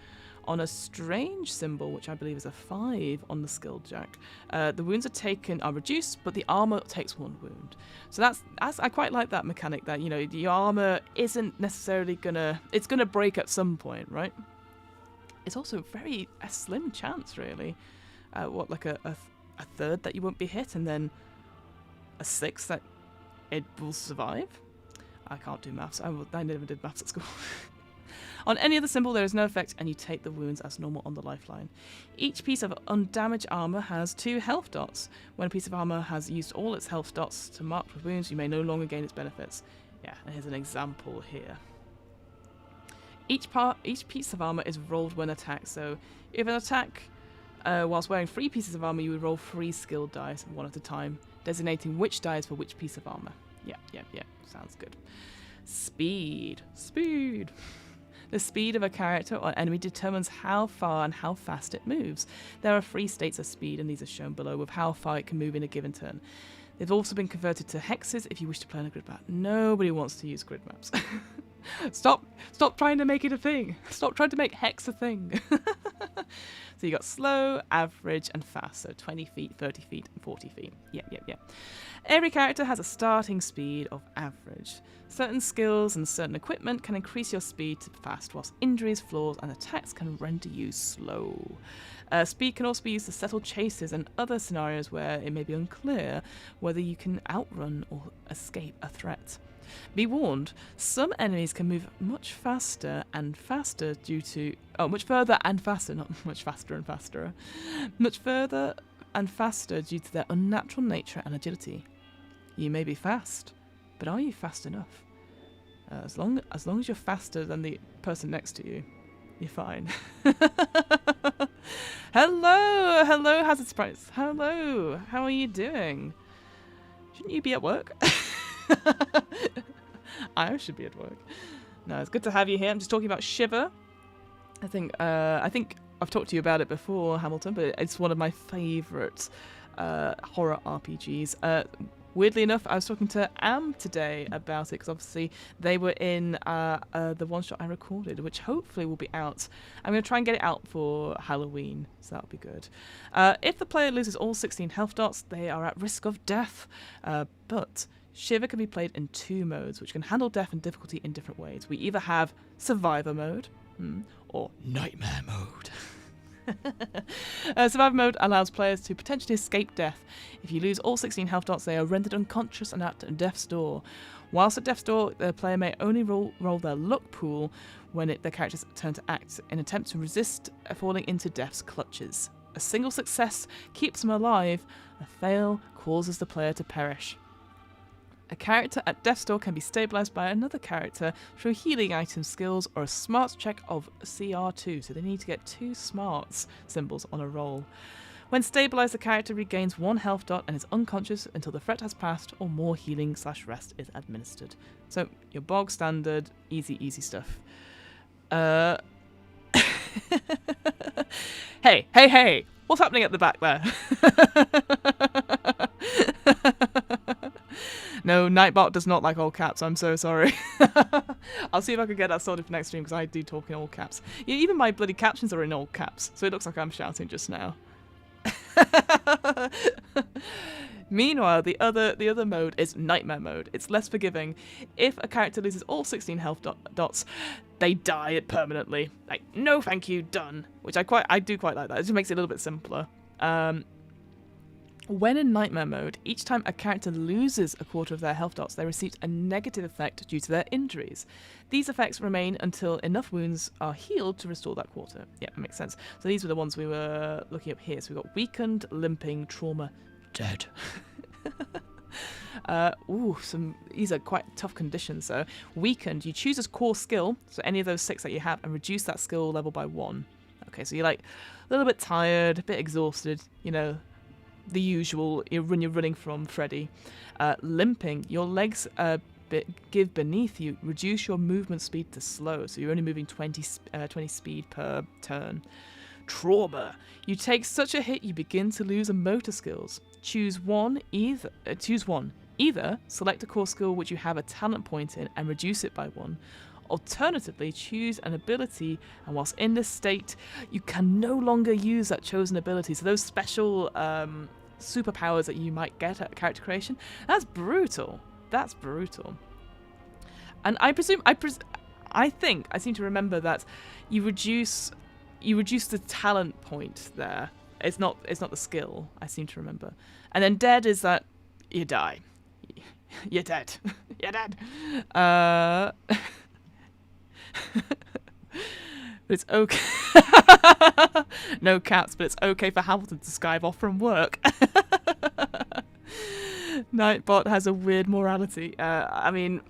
On a strange symbol, which I believe is a 5 on the skill jack, the wounds are reduced, but the armor takes 1 wound. So I quite like that mechanic. That the armor isn't necessarily it's gonna break at some point, right? It's also a slim chance, really. Like a third that you won't be hit, and then a 6 that it will survive. I can't do maths. I never did maths at school. On any other symbol, there is no effect, and you take the wounds as normal on the lifeline. Each piece of undamaged armor has 2 health dots. When a piece of armor has used all its health dots to mark with wounds, you may no longer gain its benefits. Yeah, and here's an example here. Each piece of armor is rolled when attacked. So if an attack Whilst wearing 3 pieces of armor, you would roll 3 skill dice, 1 at a time, designating which die is for which piece of armor. Yeah. Sounds good. Speed. The speed of a character or enemy determines how far and how fast it moves. There are 3 states of speed, and these are shown below with how far it can move in a given turn. They've also been converted to hexes if you wish to play on a grid map. Nobody wants to use grid maps. Stop trying to make it a thing. Stop trying to make hex a thing. So you got slow, average, and fast. So 20 feet, 30 feet, and 40 feet. Yeah. Every character has a starting speed of average. Certain skills and certain equipment can increase your speed to fast, whilst injuries, flaws, and attacks can render you slow. Speed can also be used to settle chases and other scenarios where it may be unclear whether you can outrun or escape a threat. Be warned, some enemies can move much faster and faster due to... Oh, much further and faster, not much faster and faster. Much further and faster due to their unnatural nature and agility. You may be fast, but are you fast enough? As long as you're faster than the person next to you, you're fine. Hello, Hazard Sprites. Hello, how are you doing? Shouldn't you be at work? I should be at work. No, it's good to have you here. I'm just talking about Shiver. I think I've talked to you about it before, Hamilton, but it's one of my favourite horror RPGs. Weirdly enough, I was talking to Am today about it because obviously they were in the one shot I recorded, which hopefully will be out. I'm going to try and get it out for Halloween, so that'll be good. If the player loses all 16 health dots, they are at risk of death, but Shiver can be played in 2 modes, which can handle death and difficulty in different ways. We either have Survivor mode or Nightmare mode. Survivor mode allows players to potentially escape death. If you lose all 16 health dots, they are rendered unconscious and at death's door. Whilst at death's door, the player may only roll their luck pool when their character's turn to act, in an attempt to resist falling into death's clutches. A single success keeps them alive, a fail causes the player to perish. A character at death's door can be stabilised by another character through healing item skills or a smarts check of CR2, so they need to get 2 smarts symbols on a roll. When stabilised, the character regains 1 health dot and is unconscious until the threat has passed or more healing/rest is administered. So, your bog standard, easy stuff. Hey, what's happening at the back there? No, Nightbot does not like all caps. I'm so sorry. I'll see if I can get that sorted for next stream because I do talk in all caps. Yeah, even my bloody captions are in all caps, so it looks like I'm shouting just now. Meanwhile, the other mode is Nightmare mode. It's less forgiving. If a character loses all 16 health dots, they die permanently. Like, no thank you, done. Which I do quite like that. It just makes it a little bit simpler. When in Nightmare mode, each time a character loses a quarter of their health dots, they receive a negative effect due to their injuries. These effects remain until enough wounds are healed to restore that quarter. Yeah, that makes sense. So these were the ones we were looking up here. So we've got weakened, limping, trauma, dead. These are quite tough conditions. So weakened, you choose a core skill, so any of those 6 that you have, and reduce that skill level by 1. Okay, so you're like a little bit tired, a bit exhausted, the usual when you're running from Freddy. Limping, your legs give beneath you, reduce your movement speed to slow, so you're only moving 20 speed per turn. Trauma, you take such a hit you begin to lose a motor skills. Choose one. Either select a core skill which you have a talent point in and reduce it by 1. Alternatively, choose an ability, and whilst in this state, you can no longer use that chosen ability. So those special superpowers that you might get at character creation, that's brutal. That's brutal. And I think I seem to remember that you reduce the talent point there. It's not the skill. I seem to remember. And then dead is that you die. You're dead. You're dead. But it's okay. No caps, but it's okay for Hamilton to skive off from work. Nightbot has a weird morality. I mean,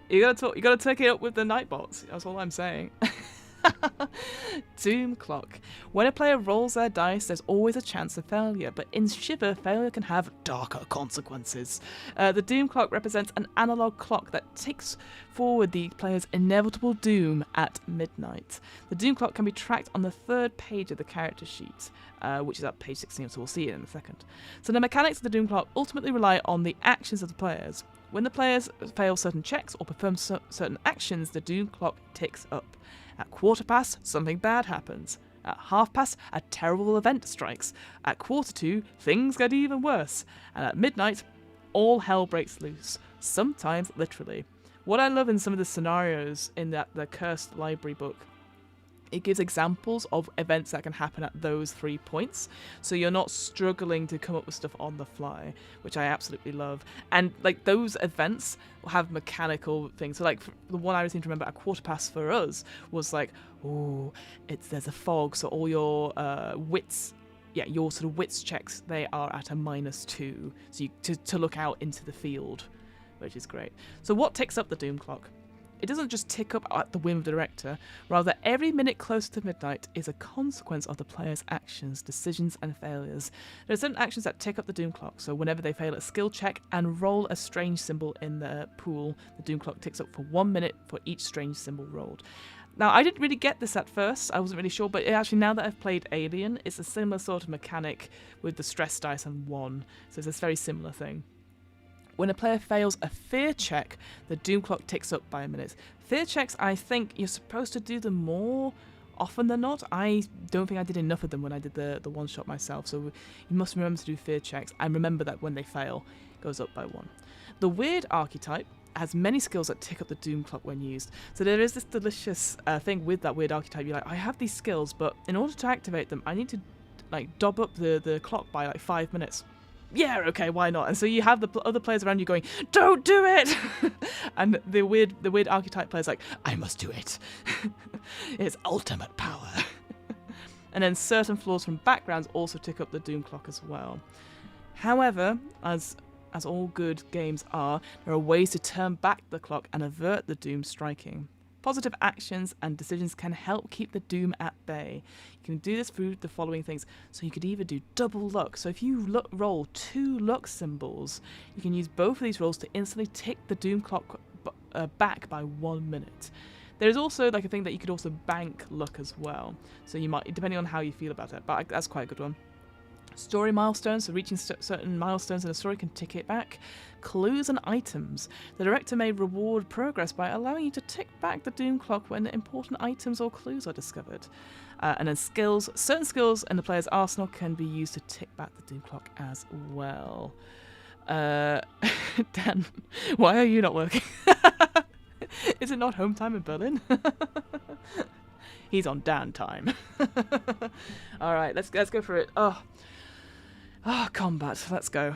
you gotta take it up with the Nightbots. That's all I'm saying. Doom Clock. When a player rolls their dice, there's always a chance of failure, but in Shiver, failure can have darker consequences. The Doom Clock represents an analog clock that ticks forward the player's inevitable doom at midnight. The Doom Clock can be tracked on the 3rd page of the character sheet, which is at page 16, so we'll see it in a second. So the mechanics of the Doom Clock ultimately rely on the actions of the players. When the players fail certain checks or perform certain actions, the Doom Clock ticks up. At 1/4, something bad happens. At 1/2, a terrible event strikes. At 1/4, things get even worse. And at midnight, all hell breaks loose, sometimes literally. What I love in some of the scenarios in the Cursed Library book, it gives examples of events that can happen at those 3 points, so you're not struggling to come up with stuff on the fly, which I absolutely love. And like those events will have mechanical things. So like the one I seem to remember at 1/4 for us was like, oh, there's a fog, so all your wits. Yeah, your sort of wits checks, they are at a -2, so to look out into the field, which is great. So what ticks up the Doom Clock? It doesn't just tick up at the whim of the director, rather every minute closer to midnight is a consequence of the player's actions, decisions and failures. There are certain actions that tick up the Doom Clock, so whenever they fail a skill check and roll a strange symbol in the pool, the Doom Clock ticks up for 1 minute for each strange symbol rolled. Now, I didn't really get this at first, I wasn't really sure, but actually now that I've played Alien, it's a similar sort of mechanic with the stress dice and 1, so it's a very similar thing. When a player fails a fear check, the Doom Clock ticks up by a minute. Fear checks, I think you're supposed to do them more often than not. I don't think I did enough of them when I did the one-shot myself, so you must remember to do fear checks, and remember that when they fail, it goes up by 1. The Weird archetype has many skills that tick up the Doom Clock when used. So there is this delicious thing with that Weird archetype. You're like, I have these skills, but in order to activate them, I need to like dob up the clock by like 5 minutes. Yeah, okay, why not? And so you have the other players around you going, don't do it! And the weird archetype player's like, I must do it. It's ultimate power. And then certain flaws from backgrounds also tick up the Doom Clock as well. However, as all good games are, there are ways to turn back the clock and avert the doom striking. Positive actions and decisions can help keep the doom at bay. You can do this through the following things. So you could either do double luck. So if you roll 2 luck symbols, you can use both of these rolls to instantly tick the doom clock back by 1 minute. There is also like a thing that you could also bank luck as well. So you might, depending on how you feel about it, but that's quite a good one. Story milestones, so reaching certain milestones in a story can tick it back. Clues and items. The director may reward progress by allowing you to tick back the doom clock when important items or clues are discovered. And then skills. Certain skills in the player's arsenal can be used to tick back the doom clock as well. Dan, why are you not working? Is it not home time in Berlin? He's on Dan time. All right, let's go for it. Oh, combat. Let's go.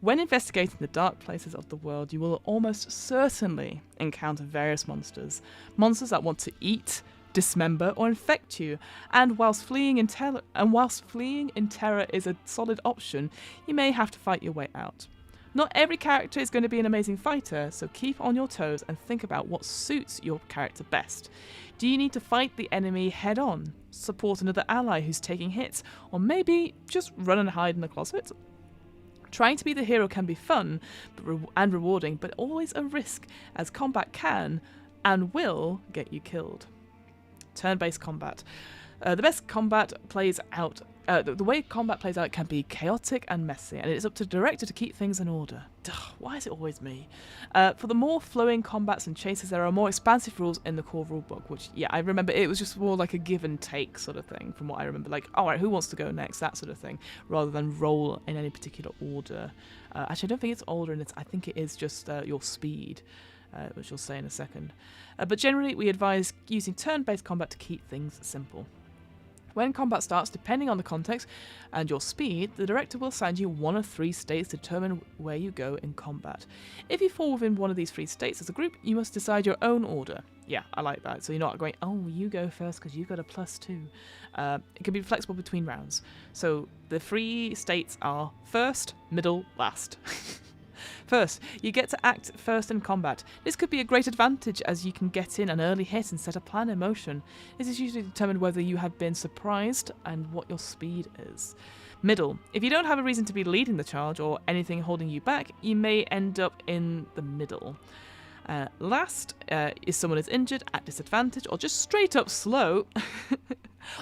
When investigating the dark places of the world, you will almost certainly encounter various monsters. Monsters that want to eat, dismember, or infect you. And whilst fleeing in terror is a solid option, you may have to fight your way out. Not every character is going to be an amazing fighter, so keep on your toes and think about what suits your character best. Do you need to fight the enemy head on, support another ally who's taking hits, or maybe just run and hide in the closet? Trying to be the hero can be fun and rewarding, but always a risk, as combat can and will get you killed. Turn-based combat. The best combat plays out. The way combat plays out can be chaotic and messy, and it's up to the director to keep things in order. Why is it always me? For the more flowing combats and chases, there are more expansive rules in the core rulebook, which, yeah, I remember it was just more like a give and take sort of thing, from what I remember. Like, all right, who wants to go next? That sort of thing, rather than roll in any particular order. Actually, I don't think it's order, and I think it is just your speed, which you'll say in a second. But generally, we advise using turn-based combat to keep things simple. When combat starts, depending on the context and your speed, the director will assign you one of 3 states to determine where you go in combat. If you fall within one of these 3 states as a group, you must decide your own order. Yeah, I like that. So you're not going, oh, you go first because you've got a +2. It can be flexible between rounds. So the 3 states are first, middle, last. First, you get to act first in combat. This could be a great advantage as you can get in an early hit and set a plan in motion. This is usually determined whether you have been surprised and what your speed is. Middle. If you don't have a reason to be leading the charge or anything holding you back, you may end up in the middle. Last, if someone is injured, at disadvantage, or just straight up slow,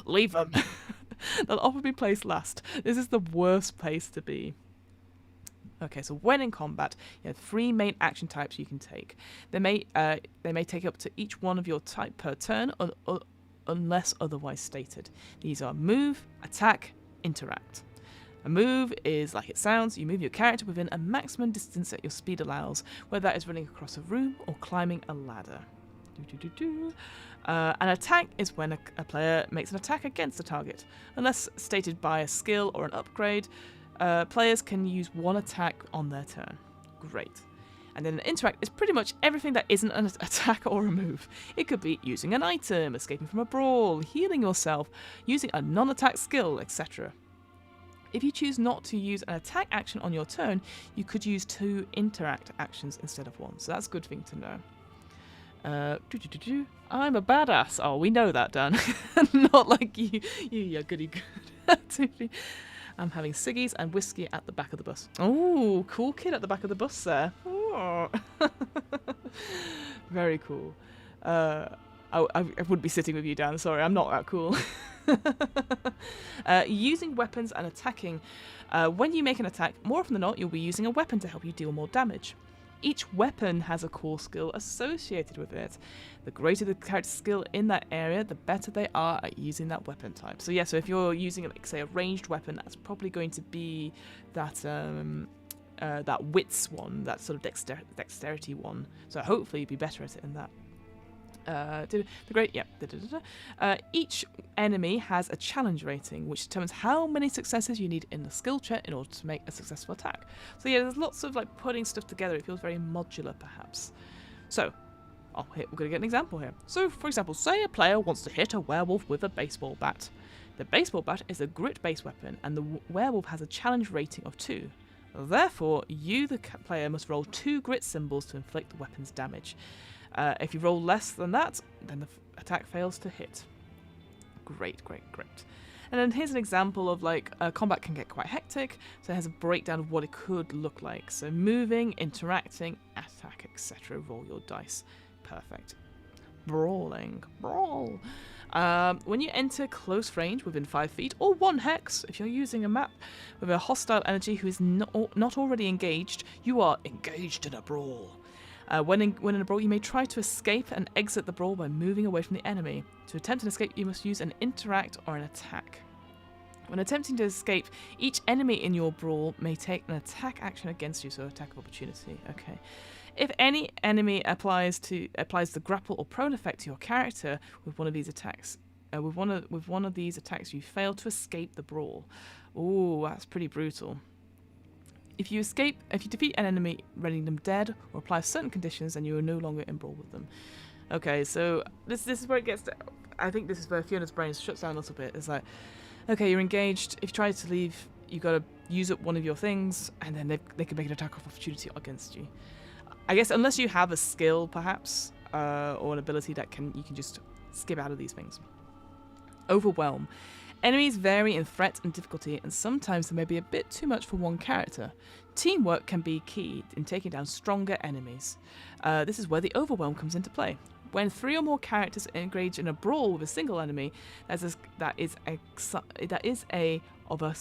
leave them. They'll often be placed last. This is the worst place to be. Okay, so when in combat, you have 3 main action types you can take. They may take up to each one of your type per turn, unless otherwise stated. These are move, attack, interact. A move is like it sounds, you move your character within a maximum distance that your speed allows, whether that is running across a room or climbing a ladder. An attack is when a player makes an attack against a target. Unless stated by a skill or an upgrade, players can use 1 attack on their turn. Great. And then an interact is pretty much everything that isn't an attack or a move. It could be using an item, escaping from a brawl, healing yourself, using a non-attack skill, etc. If you choose not to use an attack action on your turn, you could use 2 interact actions instead of 1. So that's a good thing to know. I'm a badass. Oh, we know that, Dan. Not like you goody good. I'm having ciggies and whiskey at the back of the bus. Oh, cool kid at the back of the bus there. Oh. Very cool. I wouldn't be sitting with you, Dan. Sorry, I'm not that cool. Using weapons and attacking. When you make an attack, more often than not, you'll be using a weapon to help you deal more damage. Each weapon has a core skill associated with it. The greater the character's skill in that area, the better they are at using that weapon type. So yeah, so if you're using, like, say, a ranged weapon, that's probably going to be that that wits one, that sort of dexterity one. So hopefully you'd be better at it in that. Each enemy has a challenge rating, which determines how many successes you need in the skill check in order to make a successful attack. So yeah, there's lots of like putting stuff together. It feels very modular, perhaps. So, we're going to get an example here. So, for example, say a player wants to hit a werewolf with a baseball bat. The baseball bat is a grit-based weapon, and the werewolf has a challenge rating of 2. Therefore, you, the player, must roll 2 grit symbols to inflict the weapon's damage. If you roll less than that, then the attack fails to hit. Great. And then here's an example of like combat can get quite hectic, so it has a breakdown of what it could look like. So moving, interacting, attack, etc. Roll your dice. Perfect. Brawling. Brawl. When you enter close range within 5 feet or 1 hex, if you're using a map with a hostile energy who is not already engaged, you are engaged in a brawl. When in a brawl, you may try to escape and exit the brawl by moving away from the enemy. To attempt an escape, you must use an interact or an attack. When attempting to escape, each enemy in your brawl may take an attack action against you, so attack of opportunity. Okay. If any enemy applies the grapple or prone effect to your character with one of these attacks, you fail to escape the brawl. Ooh, that's pretty brutal. If you defeat an enemy, rendering them dead, or apply certain conditions, then you are no longer in brawl with them. Okay, so this is where it gets to, I think this is where Fiona's brain shuts down a little bit. It's like, okay, you're engaged. If you try to leave, you got to use up one of your things, and then they can make an attack of opportunity against you. I guess unless you have a skill, perhaps, or an ability that you can just skip out of these things. Overwhelm. Enemies vary in threat and difficulty, and sometimes they may be a bit too much for one character. Teamwork can be key in taking down stronger enemies. This is where the overwhelm comes into play. When 3 or more characters engage in a brawl with a single enemy, that is of a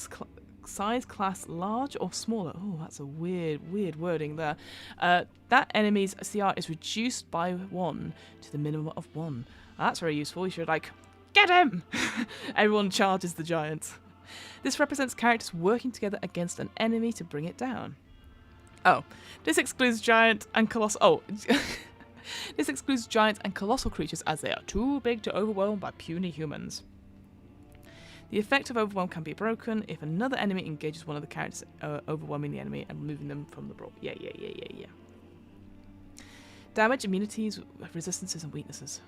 size class large or smaller. Oh, that's a weird wording there. That enemy's CR is reduced by 1 to the minimum of 1. That's very useful. You should get him! Everyone charges the giant. This represents characters working together against an enemy to bring it down. Oh, this excludes giant and colossal. This excludes giant and colossal creatures as they are too big to overwhelm by puny humans. The effect of overwhelm can be broken if another enemy engages one of the characters, overwhelming the enemy and removing them from the brawl. Yeah. Damage, immunities, resistances, and weaknesses.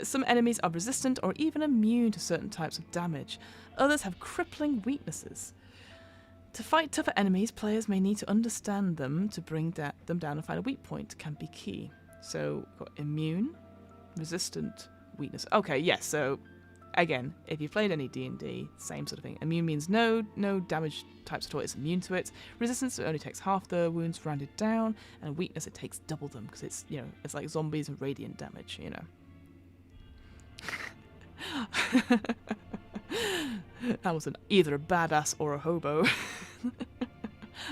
Some enemies are resistant or even immune to certain types of damage. Others have crippling weaknesses. To fight tougher enemies, players may need to understand them to bring them down and find a weak point can be key. So, we've got immune, resistant, weakness. Okay, yes, so again, if you've played any D&D, same sort of thing. Immune means no damage types at all, it's immune to it. Resistance, it only takes half the wounds rounded down, and weakness, it takes double them, because it's, you know, it's like zombies and radiant damage, you know. That was either a badass or a hobo.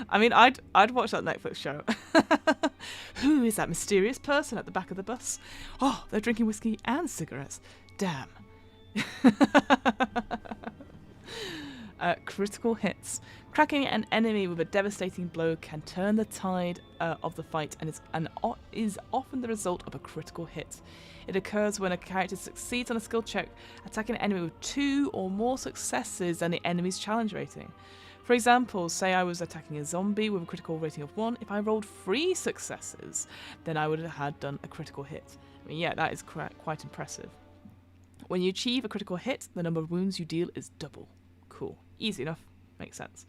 I mean, I'd watch that Netflix show. Who is that mysterious person at the back of the bus? Oh, they're drinking whiskey and cigarettes. Damn. Critical hits. Cracking an enemy with a devastating blow can turn the tide of the fight and is often the result of a critical hit. It occurs when a character succeeds on a skill check, attacking an enemy with 2 or more successes than the enemy's challenge rating. For example, say I was attacking a zombie with a critical rating of 1. If I rolled 3 successes, then I would have done a critical hit. I mean, yeah, that is quite impressive. When you achieve a critical hit, the number of wounds you deal is double. Cool. Easy enough. Makes sense.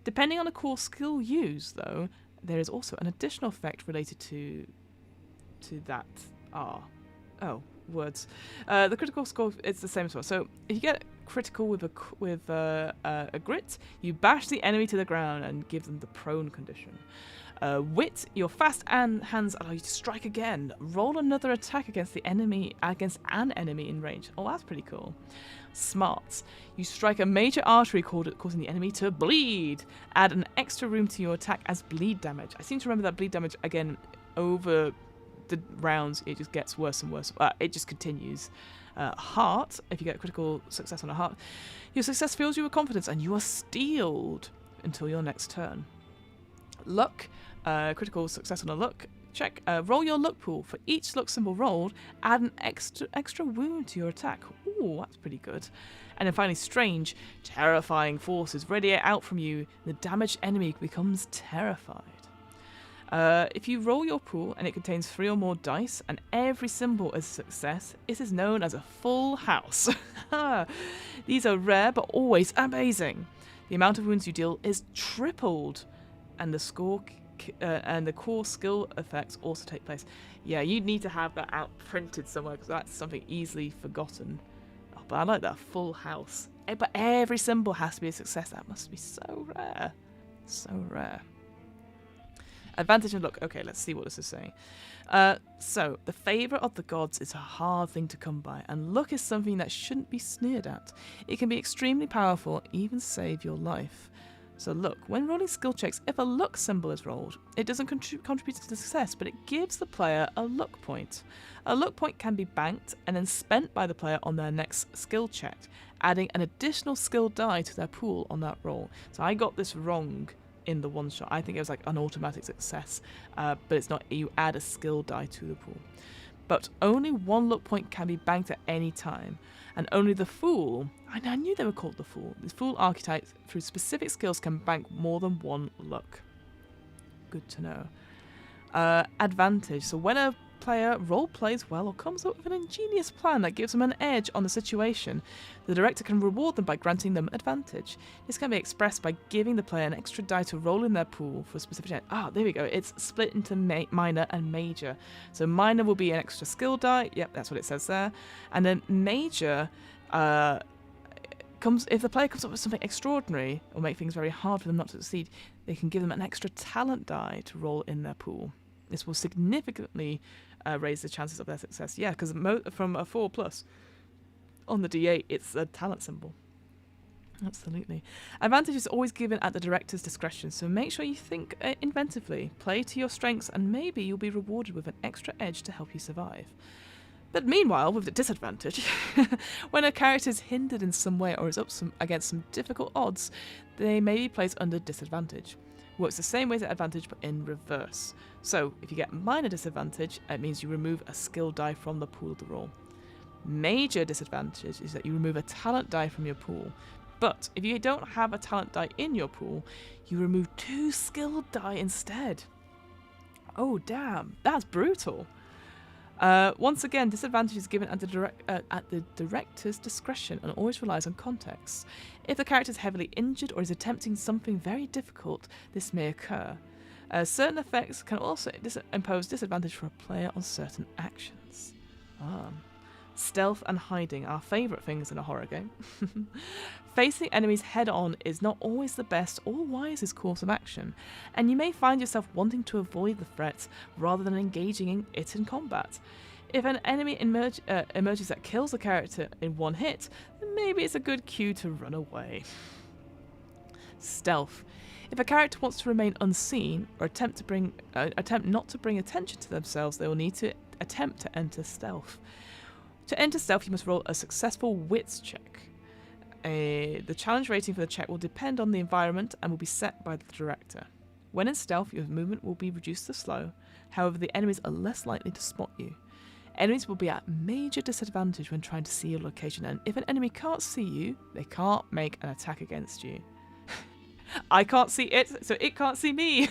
Depending on the core skill used, though, there is also an additional effect related to that. Words. The critical score, it's the same as well. So if you get critical with a grit, you bash the enemy to the ground and give them the prone condition. Wit, your fast hands allow you to strike again. Roll another attack against an enemy in range. Oh, that's pretty cool. Smarts, you strike a major artery causing the enemy to bleed. Add an extra room to your attack as bleed damage. I seem to remember that bleed damage again over the rounds. It just gets worse and worse. It just continues. Heart, if you get critical success on a heart, your success fills you with confidence and you are steeled until your next turn. Luck, critical success on a luck check. Roll your luck pool. For each luck symbol rolled, add an extra wound to your attack. Ooh, that's pretty good. And then finally, strange, terrifying forces radiate out from you. The damaged enemy becomes terrified. If you roll your pool and it contains 3 or more dice and every symbol is a success, it is known as a full house. These are rare but always amazing. The amount of wounds you deal is tripled, and the core skill effects also take place. Yeah, you need to have that out printed somewhere because that's something easily forgotten. Oh, but I like that full house. But every symbol has to be a success. That must be so rare. So rare. Advantage and luck. Okay, let's see what this is saying. So, the favour of the gods is a hard thing to come by, and luck is something that shouldn't be sneered at. It can be extremely powerful, even save your life. So look, when rolling skill checks, if a luck symbol is rolled, it doesn't contribute to the success, but it gives the player a luck point. A luck point can be banked and then spent by the player on their next skill check, adding an additional skill die to their pool on that roll. So I got this wrong in the one shot. I think it was like an automatic success, but it's not. You add a skill die to the pool. But only 1 luck point can be banked at any time, and only the Fool, I knew they were called the Fool, the Fool archetype through specific skills can bank more than 1 luck. Good to know. Advantage, so when a player role plays well or comes up with an ingenious plan that gives them an edge on the situation, the director can reward them by granting them advantage. This can be expressed by giving the player an extra die to roll in their pool for a specific... there we go. It's split into minor and major. So minor will be an extra skill die. Yep, that's what it says there. And then major if the player comes up with something extraordinary or make things very hard for them not to succeed, they can give them an extra talent die to roll in their pool. This will significantly raise the chances of their success. Yeah, because from a 4+ on the D8, it's a talent symbol. Absolutely. Advantage is always given at the director's discretion, so make sure you think inventively, play to your strengths, and maybe you'll be rewarded with an extra edge to help you survive. But meanwhile, with the disadvantage, when a character is hindered in some way or is up against some difficult odds, they may be placed under disadvantage. Works the same way as advantage, but in reverse. So, if you get minor disadvantage, it means you remove a skill die from the pool to roll. Major disadvantage is that you remove a talent die from your pool. But if you don't have a talent die in your pool, you remove 2 skill die instead. Oh, damn. That's brutal. Once again, disadvantage is given at the director's discretion and always relies on context. If the character is heavily injured or is attempting something very difficult, this may occur. Certain effects can also impose disadvantage for a player on certain actions. Stealth and hiding are favourite things in a horror game. Facing enemies head-on is not always the best or wisest course of action, and you may find yourself wanting to avoid the threats rather than engaging in it in combat. If an enemy emerges that kills the character in one hit, then maybe it's a good cue to run away. Stealth. If a character wants to remain unseen or attempt not to bring attention to themselves, they will need to attempt to enter stealth. To enter stealth, you must roll a successful wits check. The challenge rating for the check will depend on the environment and will be set by the director. When in stealth, your movement will be reduced to slow. However, the enemies are less likely to spot you. Enemies will be at major disadvantage when trying to see your location, and if an enemy can't see you, they can't make an attack against you. I can't see it, so it can't see me.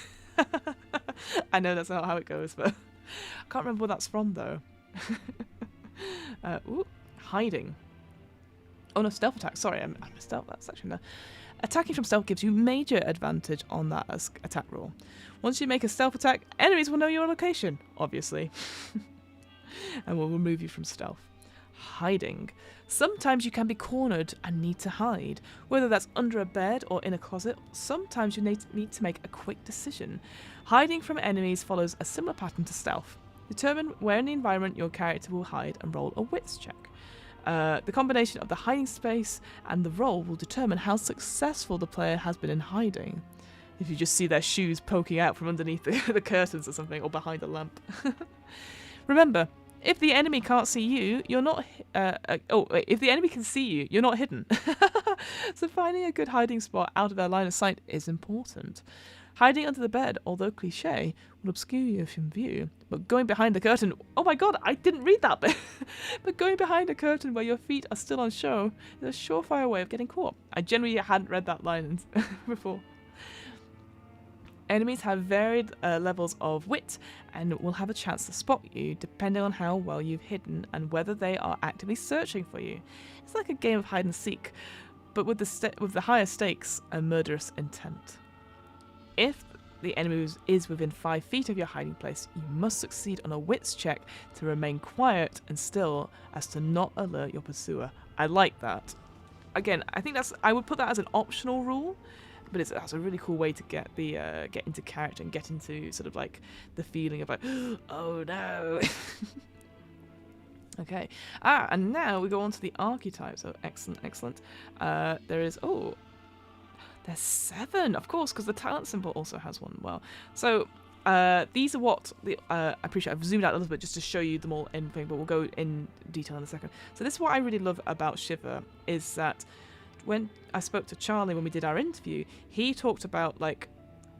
I know that's not how it goes, but I can't remember where that's from, though. Hiding. Oh no, stealth attack. Sorry, I messed up. That's actually no. Attacking from stealth gives you major advantage on that attack roll. Once you make a stealth attack, enemies will know your location, obviously, and will remove you from stealth. Hiding. Sometimes you can be cornered and need to hide, whether that's under a bed or in a closet. Sometimes you need to make a quick decision. Hiding from enemies follows a similar pattern to stealth. Determine where in the environment your character will hide and roll a wits check. The combination of the hiding space and the roll will determine how successful the player has been in hiding. If you just see their shoes poking out from underneath the curtains or something, or behind a lamp. Remember, if the enemy can't see you, you're not... if the enemy can see you, you're not hidden. So finding a good hiding spot out of their line of sight is important. Hiding under the bed, although cliché, will obscure you from view. But going behind the curtain... Oh my god, I didn't read that bit! But going behind a curtain where your feet are still on show is a surefire way of getting caught. I generally hadn't read that line before. Enemies have varied levels of wit and will have a chance to spot you depending on how well you've hidden and whether they are actively searching for you. It's like a game of hide and seek, but with the higher stakes and murderous intent. If the enemy is within 5 feet of your hiding place, you must succeed on a wits check to remain quiet and still as to not alert your pursuer. I like that. Again, I would put that as an optional rule, but that's a really cool way to get into character and get into sort of like the feeling of like, oh no. Okay. And now we go on to the archetypes. Oh, excellent. There's 7, of course, because the talent symbol also has one. Well, so these are what I appreciate. I've zoomed out a little bit just to show you them all in thing, but we'll go in detail in a second. So this is what I really love about Shiver is that when I spoke to Charlie when we did our interview, he talked about like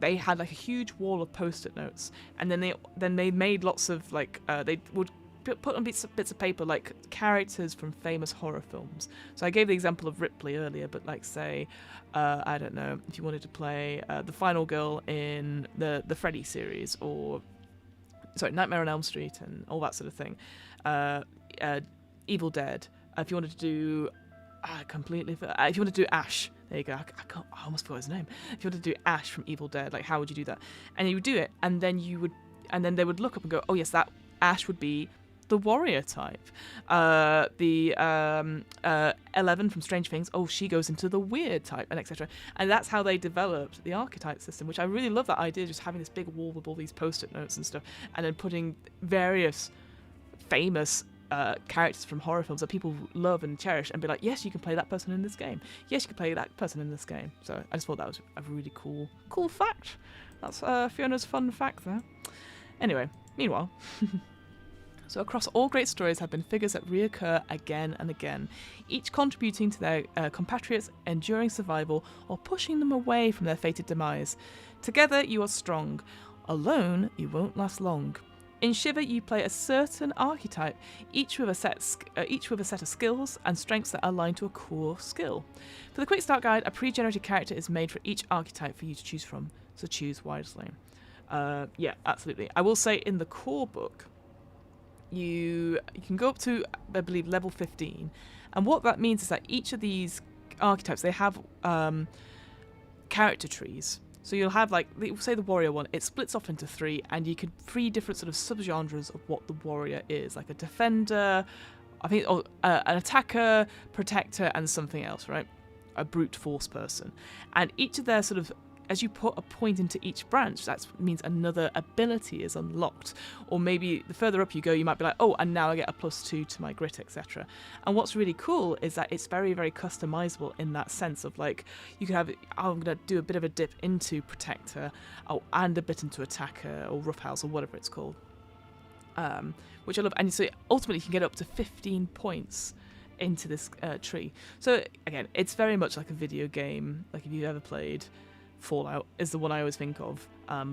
they had like a huge wall of post-it notes, and then they made lots of like they would put on bits of paper like characters from famous horror films. So I gave the example of Ripley earlier, but like say I don't know, if you wanted to play the final girl in the Freddy series, or Nightmare on Elm Street and all that sort of thing, Evil Dead. If you wanted to do if you want to do Ash, there you go. I almost forgot his name. If you wanted to do Ash from Evil Dead, like how would you do that? And you would do it, and then they would look up and go, oh yes, that Ash would be the warrior type. The 11 from Strange Things, oh, she goes into the weird type, and etc. And that's how they developed the archetype system, which I really love that idea, just having this big wall with all these post-it notes and stuff, and then putting various famous characters from horror films that people love and cherish, and be like, yes, you can play that person in this game. Yes, you can play that person in this game. So I just thought that was a really cool fact. That's Fiona's fun fact there. Anyway, meanwhile... So across all great stories have been figures that reoccur again and again, each contributing to their compatriots' enduring survival or pushing them away from their fated demise. Together you are strong. Alone you won't last long. In Shiver you play a certain archetype, each with a set of skills and strengths that align to a core skill. For the quick start guide, a pre-generated character is made for each archetype for you to choose from, so choose wisely. Yeah, absolutely. I will say in the core book, you can go up to, I believe, level 15. And what that means is that each of these archetypes, they have character trees. So you'll have, like, say the warrior one, it splits off into 3, and you can 3 different sort of subgenres of what the warrior is, like a defender, I think, an attacker, protector, and something else, right? A brute force person. And each of their sort of, as you put a point into each branch, that means another ability is unlocked. Or maybe the further up you go, you might be like, oh, and now I get a +2 to my grit, etc. And what's really cool is that it's very, very customizable in that sense of, like, you can have, I'm going to do a bit of a dip into protector, and a bit into attacker, or roughhouse, or whatever it's called. Which I love. And so ultimately you can get up to 15 points into this tree. So again, it's very much like a video game. Like, if you've ever played Fallout, is the one I always think of,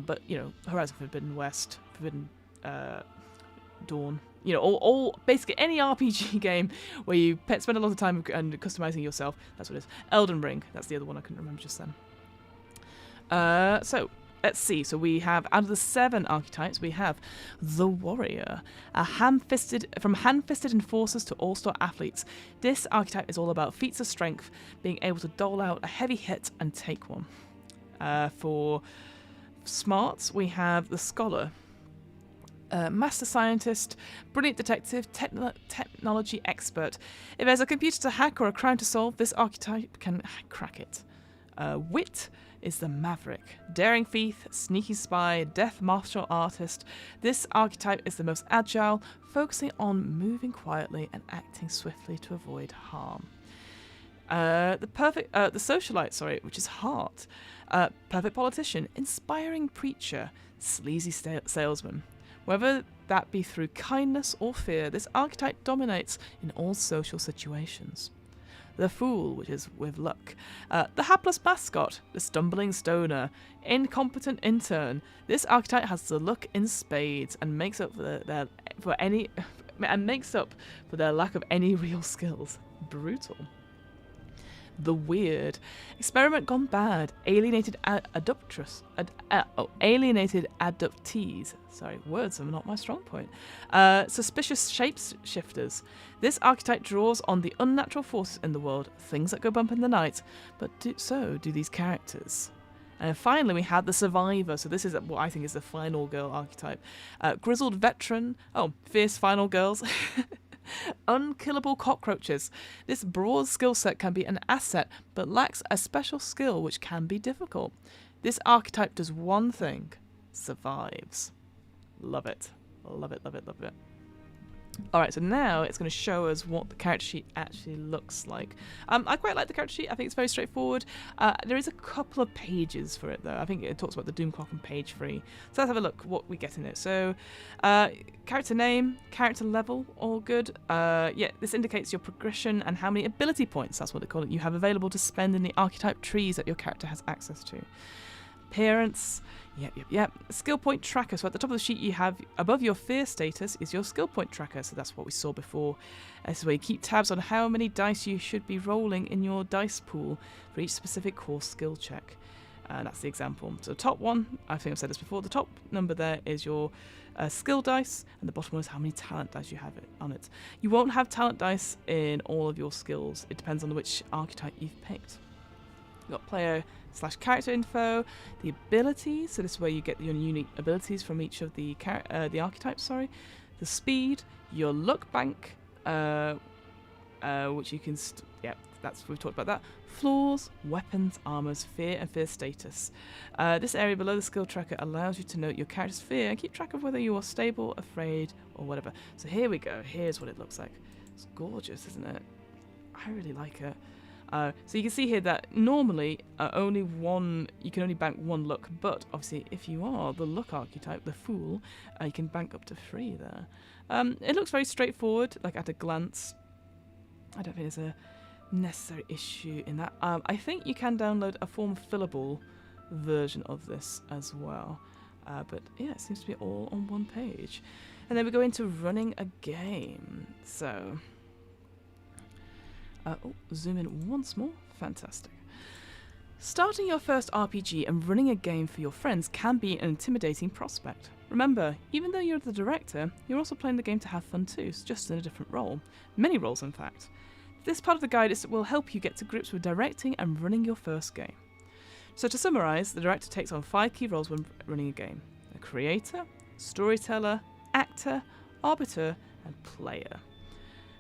but you know, Horizon Forbidden West, Forbidden Dawn, you know, all basically any RPG game where you spend a lot of time and customizing yourself. That's what it is. Elden Ring, that's the other one I couldn't remember just then. So let's see. So we have, out of the 7 archetypes, we have the warrior, from hand-fisted enforcers to all-star athletes. This archetype is all about feats of strength, being able to dole out a heavy hit and take one. For smarts, we have the scholar, master scientist, brilliant detective, technology expert. If there's a computer to hack or a crime to solve, this archetype can crack it. Wit is the maverick, daring thief, sneaky spy, death martial artist. This archetype is the most agile, focusing on moving quietly and acting swiftly to avoid harm. The socialite, which is heart. Perfect politician, inspiring preacher, sleazy salesman. Whether that be through kindness or fear, this archetype dominates in all social situations. The fool, which is with luck. The hapless mascot, the stumbling stoner, incompetent intern. This archetype has the luck in spades and makes up for their lack of any real skills. Brutal. The weird, experiment gone bad, alienated adoptees. Sorry, words are not my strong point. Suspicious shapeshifters. This archetype draws on the unnatural forces in the world, things that go bump in the night, but so do these characters. And finally, we had the survivor. So this is what I think is the final girl archetype. Grizzled veteran. Oh, fierce final girls. Unkillable cockroaches. This broad skill set can be an asset, but lacks a special skill which can be difficult. This archetype does one thing: survives. Love it. Love it, love it, love it. Alright, so now it's going to show us what the character sheet actually looks like. I quite like the character sheet. I think it's very straightforward. There is a couple of pages for it, though. I think it talks about the Doom Clock on page 3. So let's have a look what we get in it. So, character name, character level, all good. Yeah, this indicates your progression and how many ability points, that's what they call it, you have available to spend in the archetype trees that your character has access to. Appearance, yep. Skill point tracker. So at the top of the sheet you have, above your fear status is your skill point tracker. So that's what we saw before. This is where you keep tabs on how many dice you should be rolling in your dice pool for each specific core skill check. And that's the example. So top one, I think I've said this before, the top number there is your skill dice, and the bottom one is how many talent dice you have on it. You won't have talent dice in all of your skills. It depends on which archetype you've picked. You've got player/character info, the abilities, so this is where you get your unique abilities from each of the archetypes, the speed, your luck bank, which you can, we've talked about that, flaws, weapons, armors, fear and fear status. This area below the skill tracker allows you to note your character's fear and keep track of whether you are stable, afraid, or whatever. So here we go, here's what it looks like. It's gorgeous, isn't it? I really like it. So you can see here that normally you can only bank 1 luck, but obviously if you are the luck archetype, the fool, you can bank up to 3 there. It looks very straightforward, like at a glance. I don't think there's a necessary issue in that. I think you can download a form fillable version of this as well. But yeah, it seems to be all on one page. And then we go into running a game. So... zoom in once more. Fantastic. Starting your first RPG and running a game for your friends can be an intimidating prospect. Remember, even though you're the director, you're also playing the game to have fun too, just in a different role. Many roles, in fact. This part of the guide will help you get to grips with directing and running your first game. So to summarise, the director takes on 5 key roles when running a game: a creator, storyteller, actor, arbiter, and player.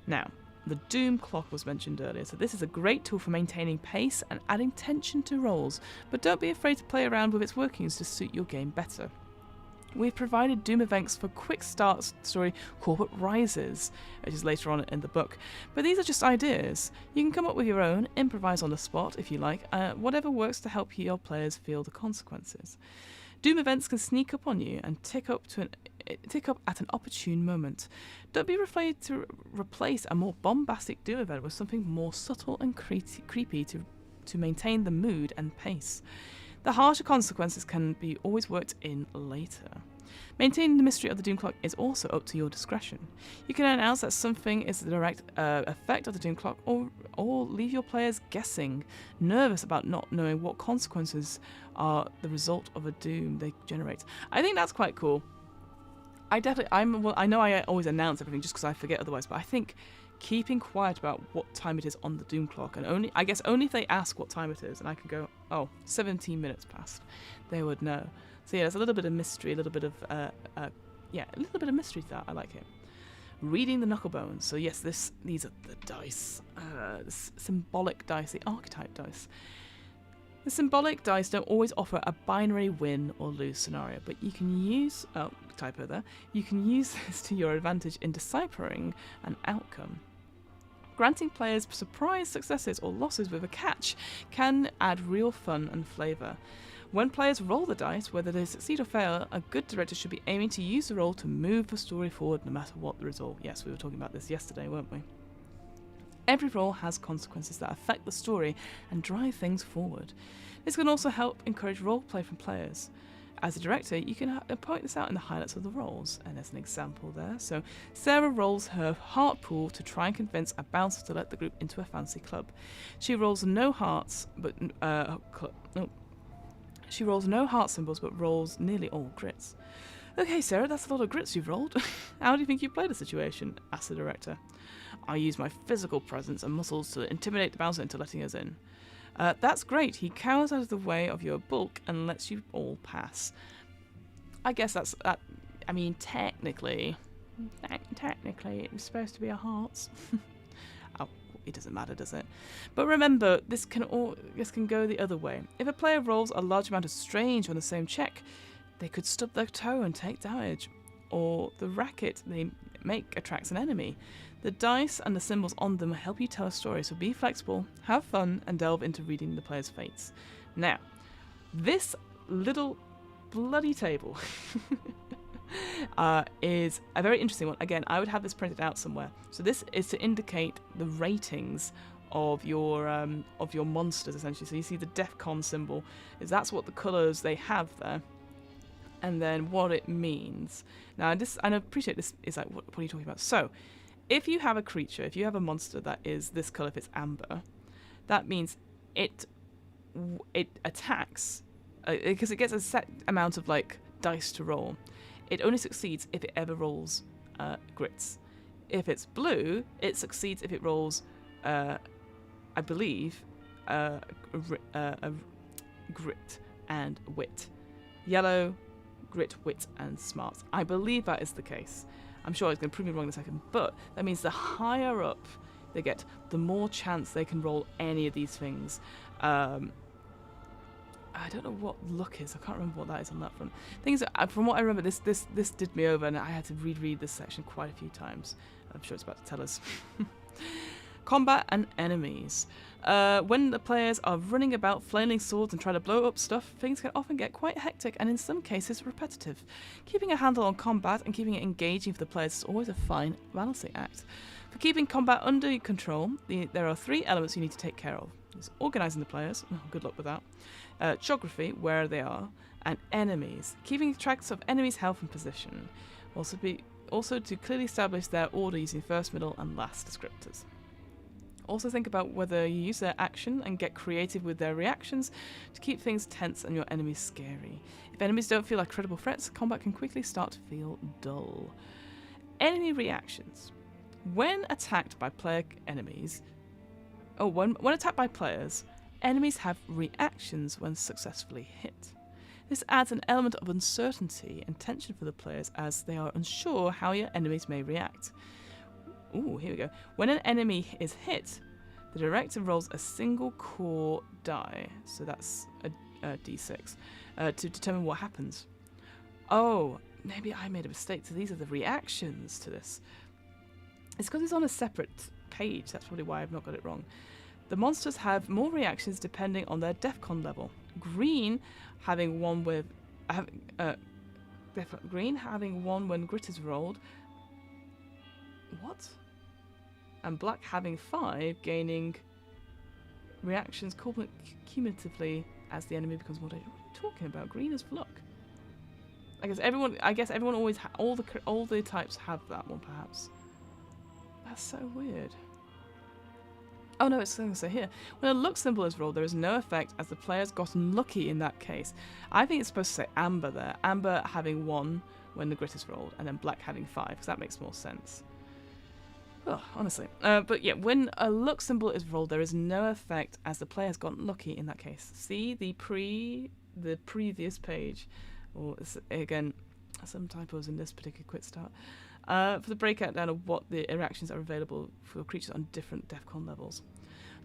Now, the Doom clock was mentioned earlier, so this is a great tool for maintaining pace and adding tension to roles, but don't be afraid to play around with its workings to suit your game better. We've provided Doom events for quick start story corporate rises, which is later on in the book, but these are just ideas. You can come up with your own, improvise on the spot if you like, whatever works to help your players feel the consequences. Doom events can sneak up on you and tick up at an opportune moment. Don't be afraid to replace a more bombastic Doom event with something more subtle and creepy to maintain the mood and pace. The harsher consequences can be always worked in later. Maintaining the mystery of the Doom clock is also up to your discretion. You can announce that something is the direct effect of the Doom clock, or leave your players guessing, nervous about not knowing what consequences are the result of a Doom they generate. I think that's quite cool. I know I always announce everything just because I forget otherwise, but I think keeping quiet about what time it is on the Doom clock, and only if they ask what time it is, and I can go, 17 minutes past, they would know. So yeah, there's a little bit of mystery, a little bit of mystery to that. I like it. Reading the knucklebones. So yes, these are the dice, the symbolic dice, the archetype dice. The symbolic dice don't always offer a binary win or lose scenario, but you can use typo there. You can use this to your advantage in deciphering an outcome. Granting players surprise successes or losses with a catch can add real fun and flavour. When players roll the dice, whether they succeed or fail, a good director should be aiming to use the roll to move the story forward no matter what the result. Yes, we were talking about this yesterday, weren't we? Every roll has consequences that affect the story and drive things forward. This can also help encourage roleplay from players. As a director, you can point this out in the highlights of the rolls, and there's an example there. So, Sarah rolls her heart pool to try and convince a bouncer to let the group into a fancy club. She rolls no hearts, she rolls no heart symbols, but rolls nearly all grits. Okay, Sarah, that's a lot of grits you've rolled. How do you think you played the situation? Asked the director. I use my physical presence and muscles to intimidate the bouncer into letting us in. That's great. He cowers out of the way of your bulk and lets you all pass. I guess that's that. I mean, technically, it's supposed to be a hearts. Oh, it doesn't matter, does it? But remember, this can go the other way. If a player rolls a large amount of strange on the same check, they could stub their toe and take damage, or the racket they make attracts an enemy. The dice and the symbols on them help you tell a story, so be flexible, have fun, and delve into reading the player's fates. Now, this little bloody table is a very interesting one. Again, I would have this printed out somewhere. So this is to indicate the ratings of your monsters, essentially. So you see the DEFCON symbol, that's what the colours they have there. And then what it means. Now, I appreciate this is like, what are you talking about? So, if you have a creature, if you have a monster that is this colour, if it's amber, that means it attacks, because it gets a set amount of dice to roll. It only succeeds if it ever rolls grits. If it's blue, it succeeds if it rolls, I believe, a grit and wit. Yellow, grit, wit, and smarts. I believe that is the case. I'm sure it's going to prove me wrong in a second, but that means the higher up they get, the more chance they can roll any of these things. I don't know what luck is. I can't remember what that is on that front. Things from what I remember, this did me over, and I had to reread this section quite a few times. I'm sure it's about to tell us. Combat and enemies. When the players are running about flailing swords and trying to blow up stuff, things can often get quite hectic and in some cases repetitive. Keeping a handle on combat and keeping it engaging for the players is always a fine balancing act. For keeping combat under control, there are 3 elements you need to take care of. There's organising the players, good luck with that, geography, where they are, and enemies, keeping track of enemies' health and position. Also to clearly establish their order using first, middle and last descriptors. Also think about whether you use their action and get creative with their reactions to keep things tense and your enemies scary. If enemies don't feel like credible threats, combat can quickly start to feel dull. Enemy reactions. When attacked by when attacked by players, enemies have reactions when successfully hit. This adds an element of uncertainty and tension for the players as they are unsure how your enemies may react. Ooh, here we go. When an enemy is hit, the director rolls a single core die, so that's a d6, to determine what happens. Oh, maybe I made a mistake. So these are the reactions to this. It's because it's on a separate page. That's probably why I've not got it wrong. The monsters have more reactions depending on their DEFCON level. Green having one when grit is rolled. What? And black having 5, gaining reactions cumulatively as the enemy becomes more dangerous. What are you talking about? Green is luck. I guess everyone always all the types have that one, perhaps. That's so weird. Oh no, it's going to say here. When a luck symbol is rolled, there is no effect as the player's gotten lucky in that case. I think it's supposed to say amber there. Amber having 1 when the grit is rolled, and then black having 5, because that makes more sense. Oh, honestly. But yeah, when a luck symbol is rolled, there is no effect as the player's gotten lucky in that case. See the previous page. Or again, some typos in this particular quick start. For the breakout down of what the reactions are available for creatures on different DEFCON levels.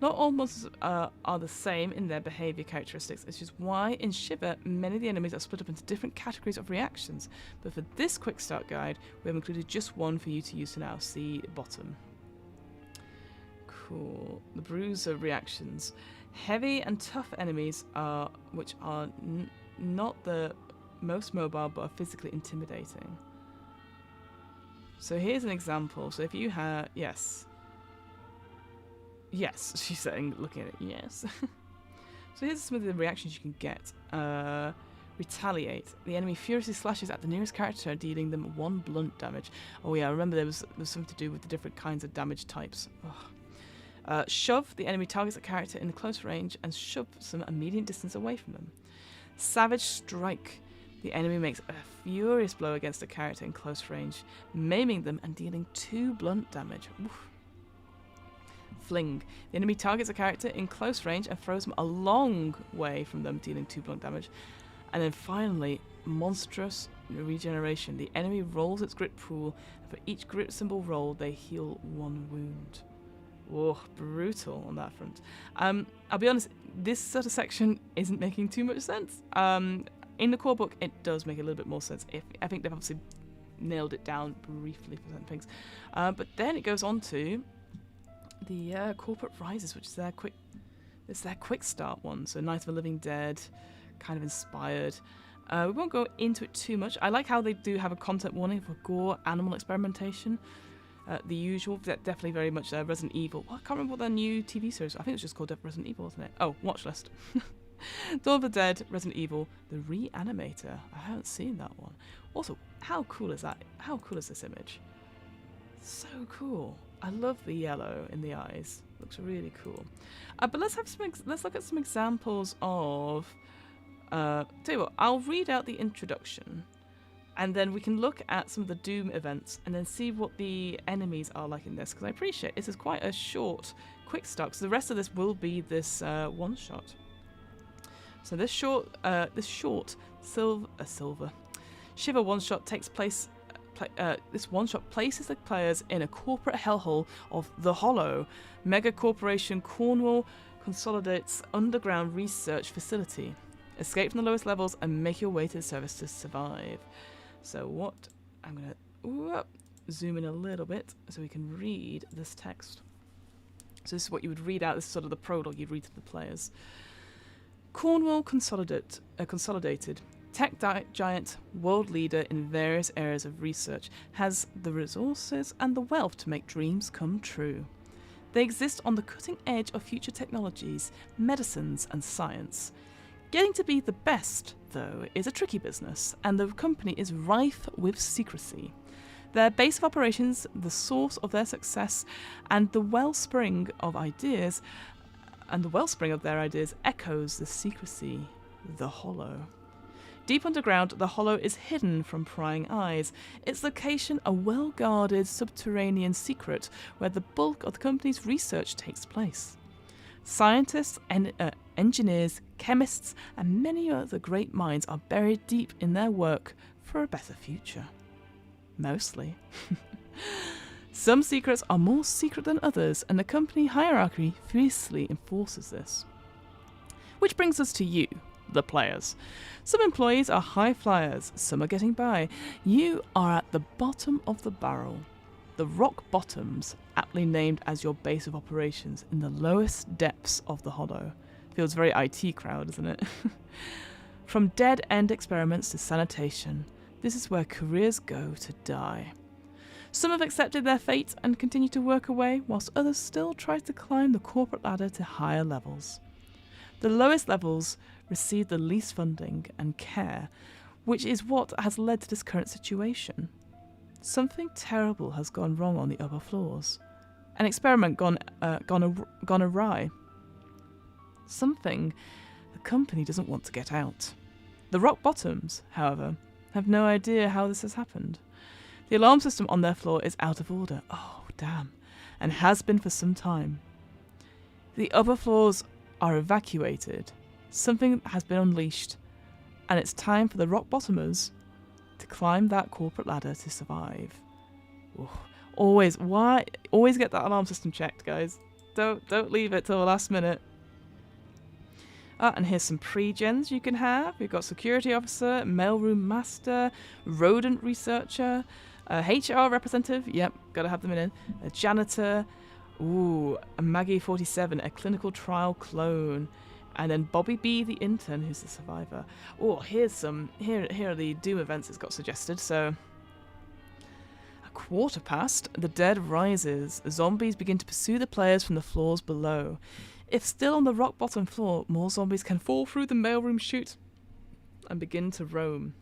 Not all monsters are the same in their behaviour characteristics, which is why in Shiver many of the enemies are split up into different categories of reactions, but for this quick start guide we have included just one for you to use for now. See bottom. Cool. The bruiser reactions. Heavy and tough enemies which are not the most mobile but are physically intimidating. So here's an example. So if you have... Yes, she's saying, looking at it, yes. So here's some of the reactions you can get. Retaliate. The enemy furiously slashes at the nearest character, dealing them 1 blunt damage. Oh yeah, I remember there was something to do with the different kinds of damage types. Shove. The enemy targets a character in close range and shoves them a medium distance away from them. Savage Strike. The enemy makes a furious blow against a character in close range, maiming them and dealing 2 blunt damage. Oof. Fling. The enemy targets a character in close range and throws them a long way from them, dealing 2 blunt damage. And then finally, Monstrous Regeneration. The enemy rolls its grit pool, and for each grit symbol roll, they heal 1 wound. Oh, brutal on that front. I'll be honest, this sort of section isn't making too much sense. In the core book, it does make a little bit more sense. I think they've obviously nailed it down briefly for certain things. But then it goes on to the Corporate Rises, which is their quick start one. So Night of the Living Dead, kind of inspired. We won't go into it too much. I like how they do have a content warning for gore, animal experimentation. The usual, definitely very much Resident Evil. Well, I can't remember what their new TV series. I think it was just called Resident Evil, wasn't it? Oh, watch list. Dawn of the Dead, Resident Evil, The Reanimator. I haven't seen that one. Also, how cool is that? How cool is this image? So cool. I love the yellow in the eyes. Looks really cool. But let's look at some examples of. Tell you what, I'll read out the introduction, and then we can look at some of the Doom events, and then see what the enemies are like in this. Because I appreciate this is quite a short, quick start. So the rest of this will be this one shot. So this short silver Shiver one shot takes place. This one shot places the players in a corporate hellhole of the Hollow. Mega corporation Cornwall consolidates underground research facility. Escape from the lowest levels and make your way to the surface to survive. So what I'm gonna zoom in a little bit so we can read this text. So this is what you would read out. This is sort of the prologue you'd read to the players. Cornwall consolidated. Tech giant, world leader in various areas of research, has the resources and the wealth to make dreams come true. They exist on the cutting edge of future technologies, medicines and science. Getting to be the best, though, is a tricky business, and the company is rife with secrecy. Their base of operations, the source of their success, and the wellspring of ideas, echoes the secrecy, the hollow. Deep underground, the hollow is hidden from prying eyes. Its location a well-guarded subterranean secret where the bulk of the company's research takes place. Scientists, engineers, chemists, and many other great minds are buried deep in their work for a better future. Mostly. Some secrets are more secret than others, and the company hierarchy fiercely enforces this. Which brings us to you, the players. Some employees are high flyers, some are getting by. You are at the bottom of the barrel. The rock bottoms, aptly named as your base of operations, in the lowest depths of the hollow. Feels very IT crowd, isn't it? From dead-end experiments to sanitation, this is where careers go to die. Some have accepted their fate and continue to work away, whilst others still try to climb the corporate ladder to higher levels. The lowest levels receive the least funding and care, which is what has led to this current situation. Something terrible has gone wrong on the upper floors. An experiment gone awry. Something the company doesn't want to get out. The rock bottoms, however, have no idea how this has happened. The alarm system on their floor is out of order. Oh, damn. And has been for some time. The upper floors are evacuated. Something has been unleashed. And it's time for the rock bottomers to climb that corporate ladder to survive. Ooh. Always get that alarm system checked, guys. Don't leave it till the last minute. And here's some pre-gens you can have. We've got security officer, mailroom master, rodent researcher, HR representative. Yep, gotta have them in. A janitor. Ooh, a Maggie 47, a clinical trial clone. And then Bobby B, the intern, who's the survivor. Oh, here are the Doom events it's got suggested. So, a quarter past, the dead rises. Zombies begin to pursue the players from the floors below. If still on the rock bottom floor, more zombies can fall through the mailroom chute and begin to roam.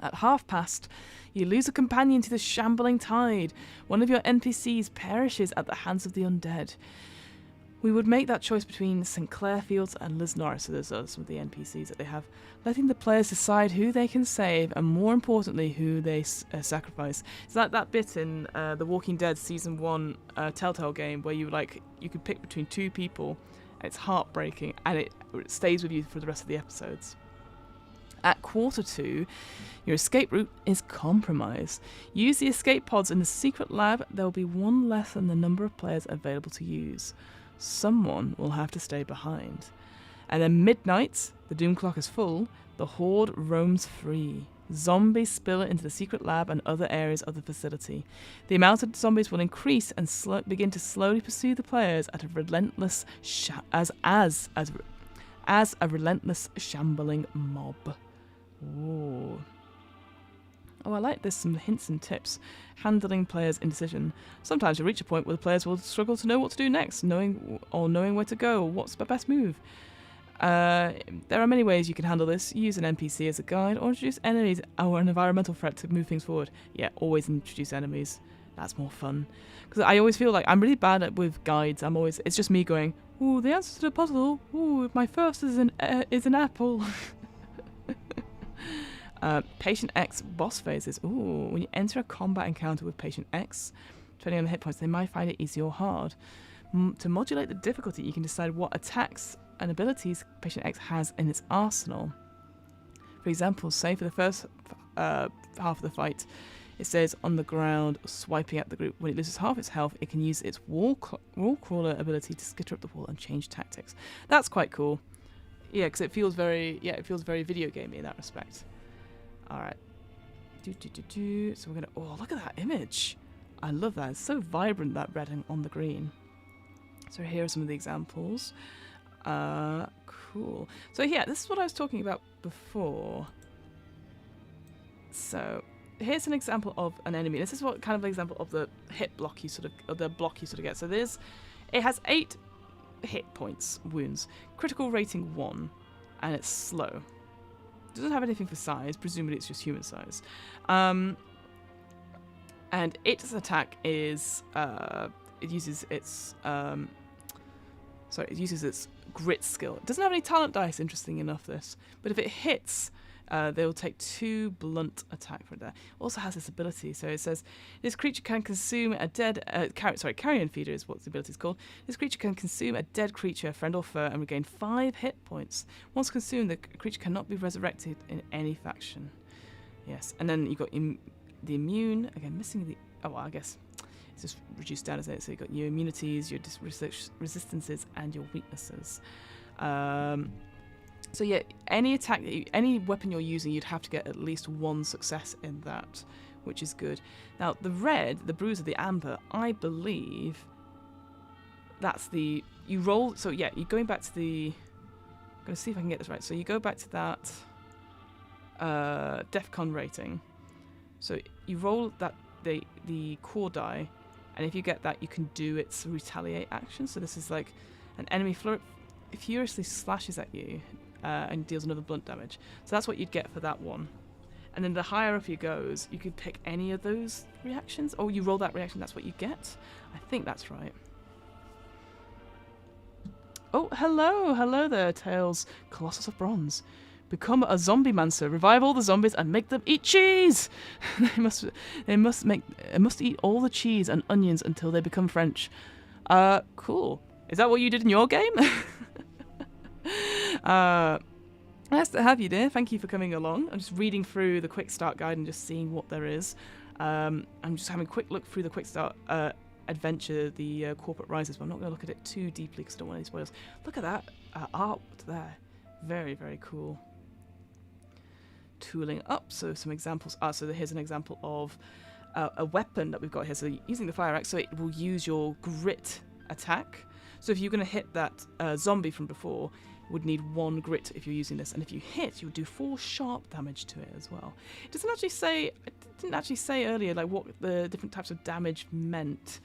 At half past, you lose a companion to the shambling tide. One of your NPCs perishes at the hands of the undead. We would make that choice between Sinclair Fields and Liz Norris, so those are some of the NPCs that they have, letting the players decide who they can save and, more importantly, who they sacrifice. It's like that bit in The Walking Dead Season 1 Telltale game where you could pick between two people, and it's heartbreaking, and it stays with you for the rest of the episodes. At 1:45, your escape route is compromised. Use the escape pods in the secret lab. There will be one less than the number of players available to use. Someone will have to stay behind. And then midnight, the doom clock is full, the horde roams free. Zombies spill into the secret lab and other areas of the facility. The amount of zombies will increase and begin to slowly pursue the players at a relentless as a relentless shambling mob. Ooh. Oh, I like this. Some hints and tips. Handling players' indecision. Sometimes you reach a point where the players will struggle to know what to do next, knowing where to go, or what's the best move. There are many ways you can handle this. Use an NPC as a guide, or introduce enemies or an environmental threat to move things forward. Yeah, always introduce enemies. That's more fun. Because I always feel like I'm really bad with guides. It's just me going, ooh, the answer to the puzzle. Ooh, my first is an apple. Patient X boss phases. Ooh, when you enter a combat encounter with Patient X, depending on the hit points, they might find it easy or hard. To modulate the difficulty, you can decide what attacks and abilities Patient X has in its arsenal. For example, say for the first half of the fight, it says on the ground, swiping at the group. When it loses half its health, it can use its wall crawler ability to skitter up the wall and change tactics. That's quite cool. Yeah, because it feels very video gamey in that respect. All right. So we're gonna. Oh, look at that image! I love that. It's so vibrant, that red on the green. So here are some of the examples. Cool. So yeah, this is what I was talking about before. So here's an example of an enemy. This is what kind of an example of the hit block the block you sort of get. So it has 8 hit points, wounds, critical rating 1, and it's slow. It doesn't have anything for size. Presumably it's just human size. And its attack is it uses its grit skill. It doesn't have any talent dice, interesting enough, this. But if it hits, they will take 2 blunt attack for that. Also has this ability. So it says, this creature can consume a dead... carrion feeder is what the ability is called. This creature can consume a dead creature, friend or foe, and regain 5 hit points. Once consumed, the creature cannot be resurrected in any faction. Yes, and then you've got the immune. Again, missing the... Oh, well, I guess... It's just reduced down, isn't it? So you've got your immunities, your resistances, and your weaknesses. So yeah, any attack, any weapon you're using, you'd have to get at least 1 success in that, which is good. Now, the red, the bruiser, the amber, I believe that's the... You roll... So yeah, you're going back to the... I'm going to see if I can get this right. So you go back to that DEFCON rating. So you roll that the core die, and if you get that, you can do its retaliate action. So this is like an enemy furiously slashes at you and deals another blunt damage. So that's what you'd get for that one. And then the higher up you goes, you could pick any of those reactions. Or you roll that reaction, that's what you get. I think that's right. Oh, hello there, Tails, Colossus of Bronze. Become a zombie mancer. Revive all the zombies and make them eat cheese. They must eat all the cheese and onions until they become French. Cool. Is that what you did in your game? Nice to have you, dear. Thank you for coming along. I'm just reading through the quick start guide and just seeing what there is. I'm just having a quick look through the quick start adventure, the Corporate Rises, but I'm not going to look at it too deeply because I don't want any spoilers. Look at that art there. Very, very cool. Tooling up, so some examples. So here's an example of a weapon that we've got here. So using the fire axe, so it will use your grit attack. So if you're going to hit that zombie from before, you would need 1 grit if you're using this, and if you hit, you would do 4 sharp damage to it as well. It doesn't actually say. It didn't actually say earlier like what the different types of damage meant.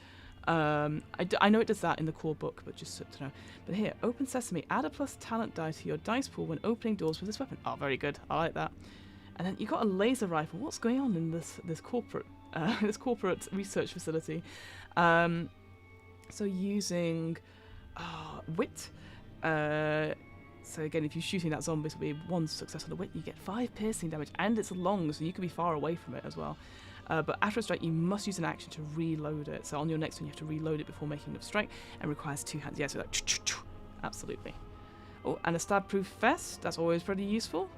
I know it does that in the core book, but just to know. But here, open sesame. Add a plus talent die to your dice pool when opening doors with this weapon. Oh, very good. I like that. And then you got a laser rifle. What's going on in this corporate research facility? So using wit. So again, if you're shooting that zombie, this will be 1 success on the wit. You get 5 piercing damage, and it's long, so you can be far away from it as well. But after a strike, you must use an action to reload it. So on your next one, you have to reload it before making a strike, and requires 2 hands. Yeah, so like, absolutely. Oh, and a stab-proof vest. That's always pretty useful.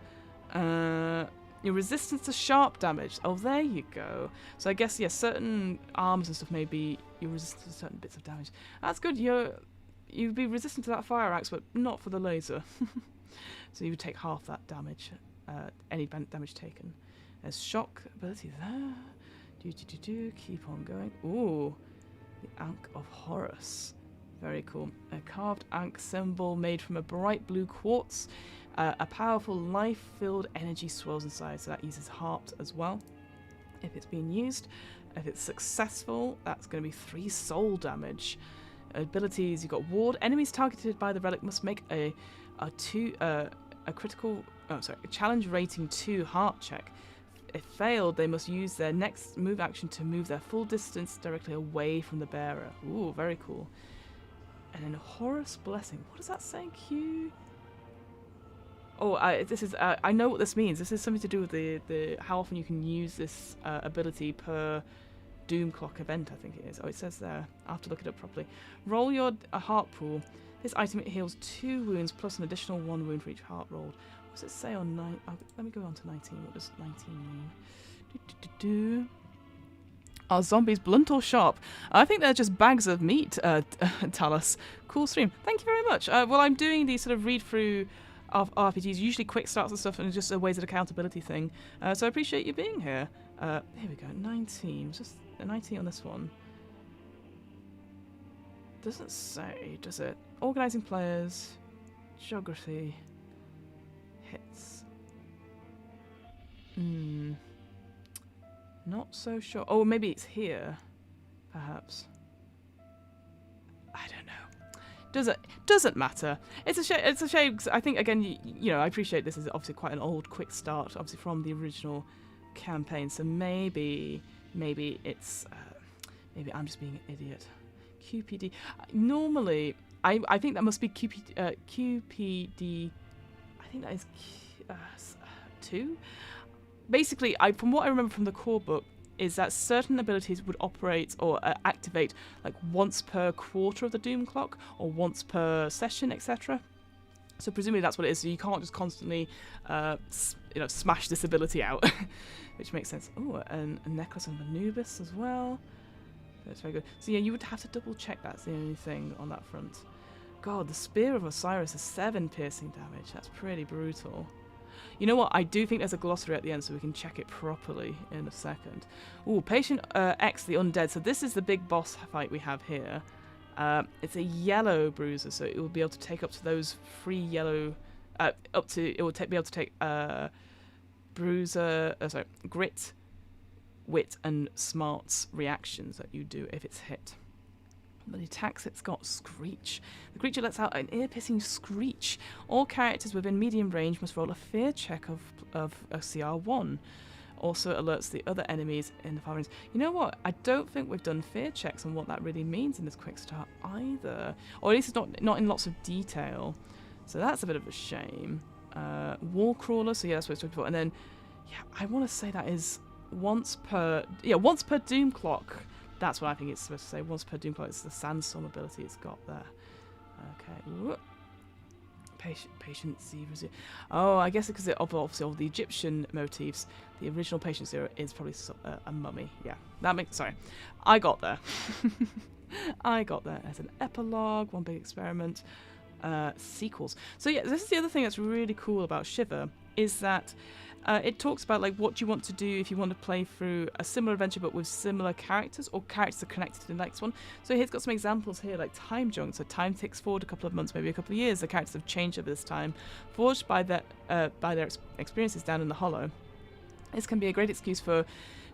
Your resistance to sharp damage. Oh, there you go. So I guess, yeah, certain arms and stuff may be you're resistant to certain bits of damage. That's good. You'd be resistant to that fire axe, but not for the laser. So you would take half that damage, any damage taken. There's shock ability there. Keep on going. Ooh, the Ankh of Horus. Very cool. A carved Ankh symbol made from a bright blue quartz. A powerful life-filled energy swirls inside, so that uses heart as well. If it's being used, if it's successful, that's going to be 3 soul damage. Abilities: you've got ward. Enemies targeted by the relic must make a challenge rating 2 heart check. If failed, they must use their next move action to move their full distance directly away from the bearer. Ooh, very cool. And then Horus Blessing. What does that say, Q? Oh, I know what this means. This is something to do with the how often you can use this ability per Doom Clock event, I think it is. Oh, it says there. I'll have to look it up properly. Roll your heart pool. This item heals 2 wounds plus an additional 1 wound for each heart rolled. What does it say on 9? Oh, let me go on to 19. What does 19 mean? Are zombies blunt or sharp? I think they're just bags of meat, Talus. Cool stream. Thank you very much. Well, I'm doing these sort of read-through of RPGs, usually quick starts and stuff, and just a ways of accountability thing. So I appreciate you being here. Here we go. 19. Just a 19 on this one. Doesn't say, does it? Organising players. Geography. Hits. Not so sure. Oh, maybe it's here. Perhaps. I don't know. Doesn't matter. It's a shame. It's a shame. 'Cause I think again, you know, I appreciate this is obviously quite an old quick start, obviously from the original campaign. So maybe maybe it's maybe I'm just being an idiot. QPD. Normally, I think that must be QPD. I think that is 2. Basically, from what I remember from the core book, is that certain abilities would operate or activate like once per quarter of the doom clock or once per session, etc. So presumably that's what it is. So you can't just constantly, smash this ability out, which makes sense. Oh, and a necklace of Anubis as well. That's very good. So yeah, you would have to double check. That's the only thing on that front. God, the Spear of Osiris is 7 piercing damage. That's pretty brutal. You know what? I do think there's a glossary at the end, so we can check it properly in a second. Ooh, Patient X, the Undead. So this is the big boss fight we have here. It's a yellow bruiser, so it will be able to take up to those 3 yellow. It will be able to take grit, wit, and smarts reactions that you do if it's hit. But the attacks, it's got Screech. The creature lets out an ear-piercing screech. All characters within medium range must roll a fear check of a CR1. Also alerts the other enemies in the far range. You know what? I don't think we've done fear checks on what that really means in this quick start either. Or at least it's not in lots of detail. So that's a bit of a shame. Wall crawler, so yeah, that's what it's looking for. And then, yeah, I want to say that is once per doom clock. That's what I think it's supposed to say. Once per doom clock. It's the sandstorm ability it's got there. Okay. Whoop. Patient Zero. Oh, I guess because of obviously all the Egyptian motifs, the original Patient Zero is probably a mummy. Yeah, that makes. Sorry, I got there. I got there. As an epilogue, one big experiment, sequels. So yeah, this is the other thing that's really cool about Shiver is that it talks about like what you want to do if you want to play through a similar adventure but with similar characters or characters are connected to the next one. So he's got some examples here like time junk. So time ticks forward a couple of months, maybe a couple of years. The characters have changed over this time, forged by their experiences down in the Hollow. This can be a great excuse for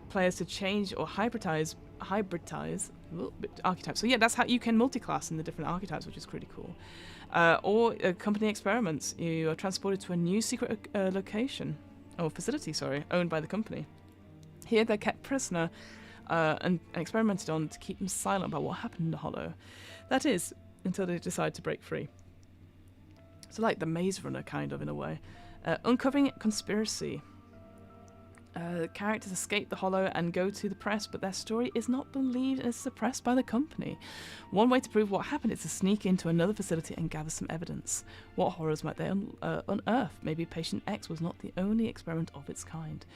players to change or hybridize archetypes. So yeah, that's how you can multi-class in the different archetypes, which is pretty cool. Or company experiments. You are transported to a new secret location. Or facility, owned by the company. Here they're kept prisoner and experimented on to keep them silent about what happened in the Hollow. That is, until they decide to break free. So like the Maze Runner, kind of, in a way. Uncovering conspiracy. Characters escape the Hollow and go to the press, but their story is not believed and is suppressed by the company. One way to prove what happened is to sneak into another facility and gather some evidence. What horrors might they unearth? Maybe Patient X was not the only experiment of its kind.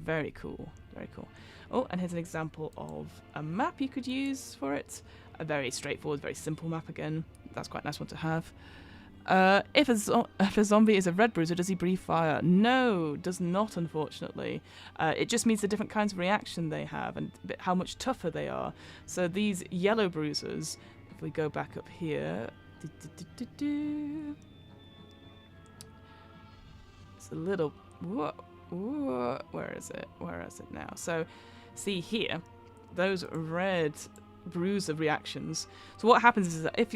Very cool, very cool. Oh, and here's an example of a map you could use for it. A very straightforward, very simple map again. That's quite a nice one to have. If a zombie is a red bruiser, does he breathe fire? No, does not, unfortunately. It just means the different kinds of reaction they have and how much tougher they are. So these yellow bruisers, if we go back up here, it's a little, where is it? Where is it now? So see here, those red bruiser reactions. So what happens is that if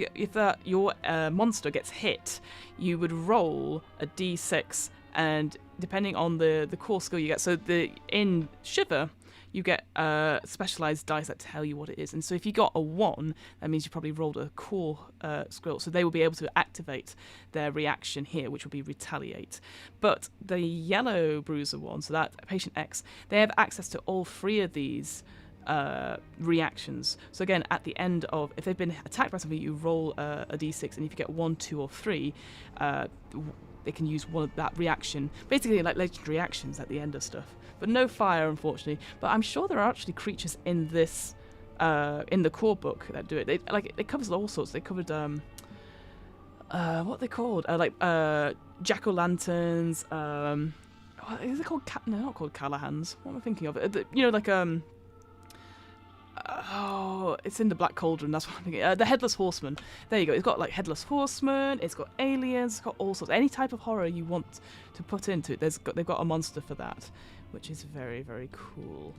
your monster gets hit, you would roll a d6, and depending on the core skill you get, so in Shiver you get specialized dice that tell you what it is, and so if you got a 1, that means you probably rolled a core skill, so they will be able to activate their reaction here, which will be retaliate. But the yellow bruiser one, so that Patient X, they have access to all 3 of these reactions. So again, at the end of, if they've been attacked by something, you roll a d6, and if you get 1, 2, or 3, they can use one of that reaction, basically like legendary reactions at the end of stuff. But no fire, unfortunately. But I'm sure there are actually creatures in this, in the core book that do it. It covers all sorts. They covered what are they called? Jack-o'-lanterns. What is it called? No, not called Callahans. What am I thinking of? It's in the Black Cauldron, that's what I'm thinking. The Headless Horseman. There you go. It's got like Headless Horseman, it's got aliens, it's got all sorts. Any type of horror you want to put into it, they've got a monster for that, which is very, very cool.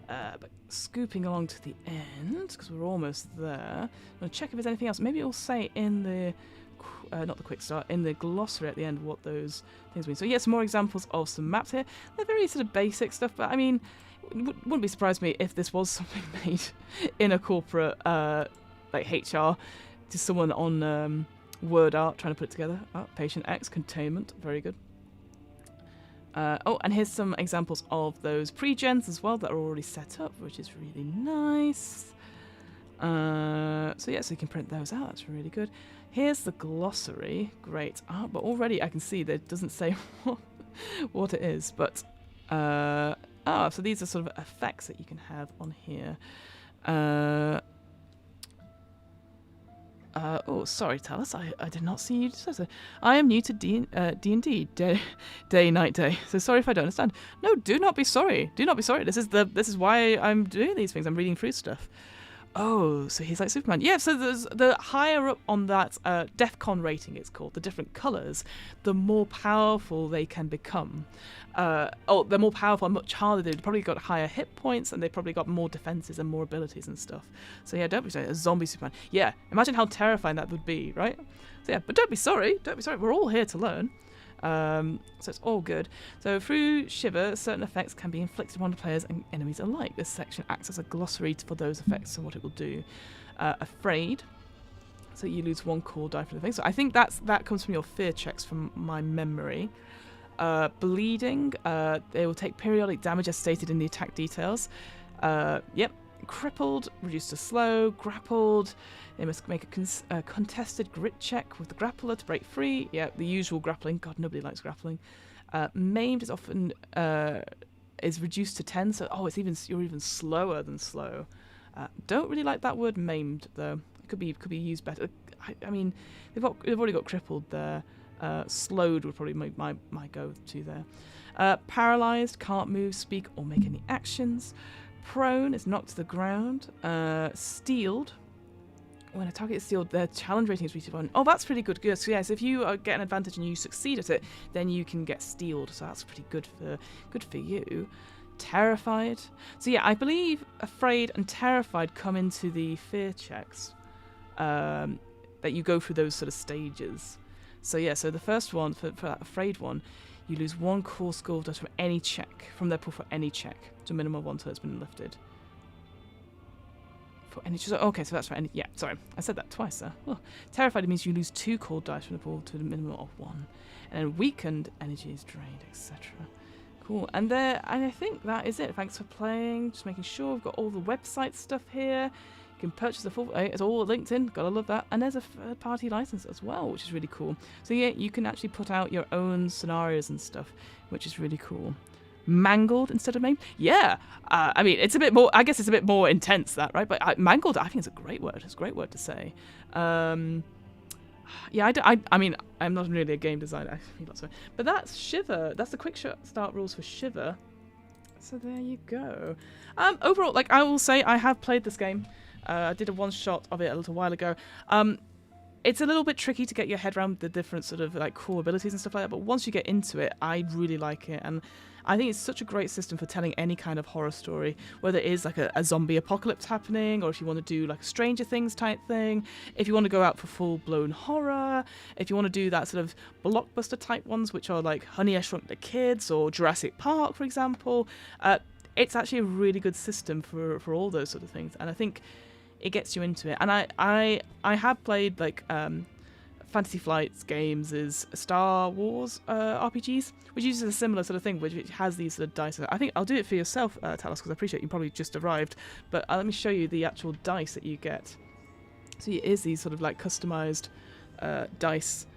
But scooping along to the end, because we're almost there, I'm going to check if there's anything else. Maybe it'll say in the not the quick start, in the glossary at the end what those things mean. So yeah, some more examples of some maps here. They're very sort of basic stuff, but I mean, wouldn't be surprised me if this was something made in a corporate like HR, to someone on word art trying to put it together. Patient X, containment, very good. And here's some examples of those pre-gens as well that are already set up, which is really nice. So yeah, so you can print those out. That's really good. Here's the glossary. Great. But already I can see that it doesn't say what it is. But so these are sort of effects that you can have on here. Sorry, Talus, I did not see you. I am new to D&D, day, night, day. So sorry if I don't understand. No, do not be sorry. Do not be sorry. This is why I'm doing these things. I'm reading through stuff. Oh, so he's like Superman. Yeah, so there's the higher up on that DEFCON rating, it's called, the different colours, the more powerful they can become. They're more powerful and much harder. They've probably got higher hit points and they've probably got more defences and more abilities and stuff. So yeah, don't be sorry. A zombie Superman. Yeah, imagine how terrifying that would be, right? So yeah, but don't be sorry. Don't be sorry. We're all here to learn. So it's all good. So through Shiver, certain effects can be inflicted upon the players and enemies alike. This section acts as a glossary for those effects and what it will do. Afraid. So you lose 1 core die for the thing. So I think that comes from your fear checks from my memory. Bleeding. They will take periodic damage as stated in the attack details. Yep. Crippled, reduced to slow, grappled. They must make a contested grit check with the grappler to break free. Yeah, the usual grappling. God, nobody likes grappling. Maimed is often is reduced to 10, so you're even slower than slow. Don't really like that word maimed though. It could be used better. I mean, they've already got crippled there. Slowed would probably be my go-to there. Paralyzed, can't move, speak, or make any actions. Prone is knocked to the ground. Steeled. When a target is steeled, their challenge rating is reached on. Oh, that's pretty good. Good. So yes, if you get an advantage and you succeed at it, then you can get steeled. So that's pretty good for you. Terrified. So yeah, I believe afraid and terrified come into the fear checks. That you go through those sort of stages. So yeah, so the first one for that afraid one, you lose 1 core score dice from any check, from their pool for any check, to a minimum of 1 until it's been lifted. For any, okay, so that's for any. Yeah, sorry, I said that twice there. Oh. Terrified means you lose 2 core dice from the pool to the minimum of 1, and then weakened, energy is drained, etc. Cool, and I think that is it. Thanks for playing. Just making sure we've got all the website stuff here. You can purchase the full. It's all linked in. Gotta love that. And there's a third-party license as well, which is really cool. So yeah, you can actually put out your own scenarios and stuff, which is really cool. Mangled instead of maimed. Yeah. I mean, it's a bit more. I guess it's a bit more intense that, right? But mangled, I think it's a great word. It's a great word to say. Yeah. I mean, I'm not really a game designer. But that's Shiver. That's the quick start rules for Shiver. So there you go. Overall, like I will say, I have played this game. I did a one-shot of it a little while ago. It's a little bit tricky to get your head around the different sort of like core abilities and stuff like that, but once you get into it, I really like it, and I think it's such a great system for telling any kind of horror story, whether it is like a zombie apocalypse happening, or if you want to do like a Stranger Things type thing, if you want to go out for full-blown horror, if you want to do that sort of blockbuster type ones, which are like Honey, I Shrunk the Kids, or Jurassic Park, for example. It's actually a really good system for all those sort of things, and I think it gets you into it. And I have played like Fantasy Flight's games is Star Wars RPGs, which uses a similar sort of thing, which has these sort of dice. I think I'll do it for yourself, Talos, because I appreciate you probably just arrived. But let me show you the actual dice that you get. So it is these sort of like customized dice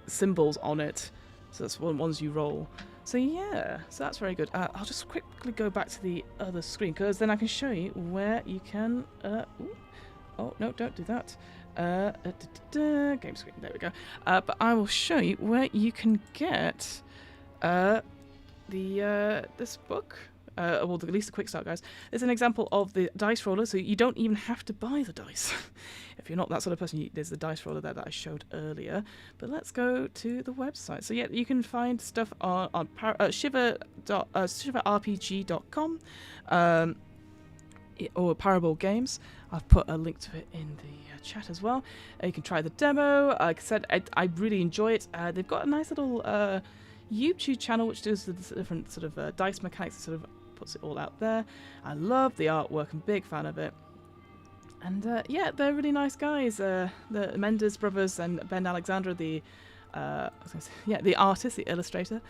symbols on it. So that's ones you roll. So yeah, so that's very good. I'll just quickly go back to the other screen, because then I can show you where you can... oh, no, don't do that. Game screen, there we go. But I will show you where you can get this book. Well, at least the quick start, guys. It's an example of the dice roller, so you don't even have to buy the dice. If you're not that sort of person, there's the dice roller there that I showed earlier. But let's go to the website. So yeah, you can find stuff on shiver.rpg.com. or Parable Games. I've put a link to it in the chat as well. You can try the demo. Like I said, I really enjoy it. They've got a nice little YouTube channel which does the different sort of dice mechanics, sort of puts it all out there. I love the artwork. I'm a big fan of it. And yeah, they're really nice guys. The Mendes brothers and Ben Alexander, the artist, the illustrator,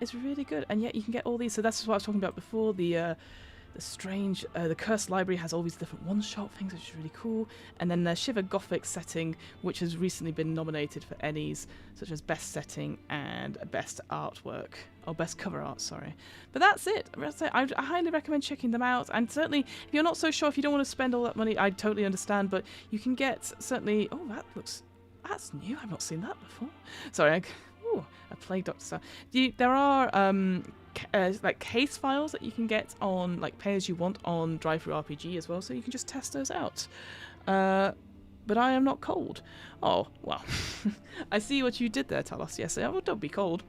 is really good. And yet you can get all these. So that's what I was talking about before. The Cursed Library has all these different one-shot things, which is really cool. And then the Shiver Gothic setting, which has recently been nominated for Ennies, such as Best Setting and Best Artwork, or Best Cover Art, sorry. But that's it. I highly recommend checking them out. And certainly, if you're not so sure, if you don't want to spend all that money, I totally understand. But you can get, certainly... Oh, that's new. I've not seen that before. Sorry, I played Dr. Star. There are... like case files that you can get on like pay as you want on Drive-Thru-RPG as well, so you can just test those out. But I am not cold. Oh well. I see what you did there, Talos. Yes, don't be cold.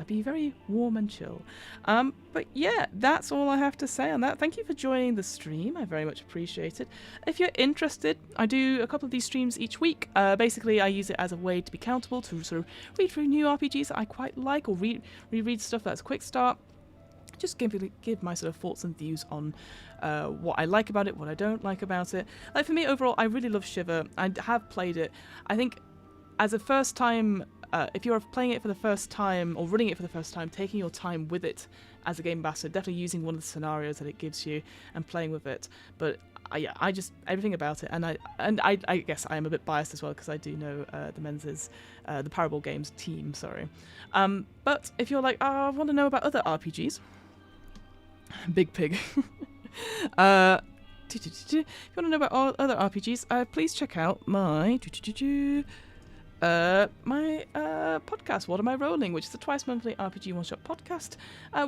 Be very warm and chill. But yeah, that's all I have to say on that. Thank you for joining the stream. I very much appreciate it. If you're interested, I do a couple of these streams each week. Basically, I use it as a way to be accountable, to sort of read through new RPGs that I quite like, or reread stuff that's a quick start. Just give my sort of thoughts and views on what I like about it, what I don't like about it. Like for me, overall, I really love Shiver. I have played it. I think as a first time, if you're playing it for the first time or running it for the first time, taking your time with it as a game master, definitely using one of the scenarios that it gives you and playing with it. But I just everything about it, and I guess I am a bit biased as well because I do know the Menzies, the Parable Games team. Sorry, but if you're like, I want to know about other RPGs. Big Pig. If you want to know about all other RPGs, please check out my podcast, What Am I Rolling, which is a twice monthly RPG one-shot podcast.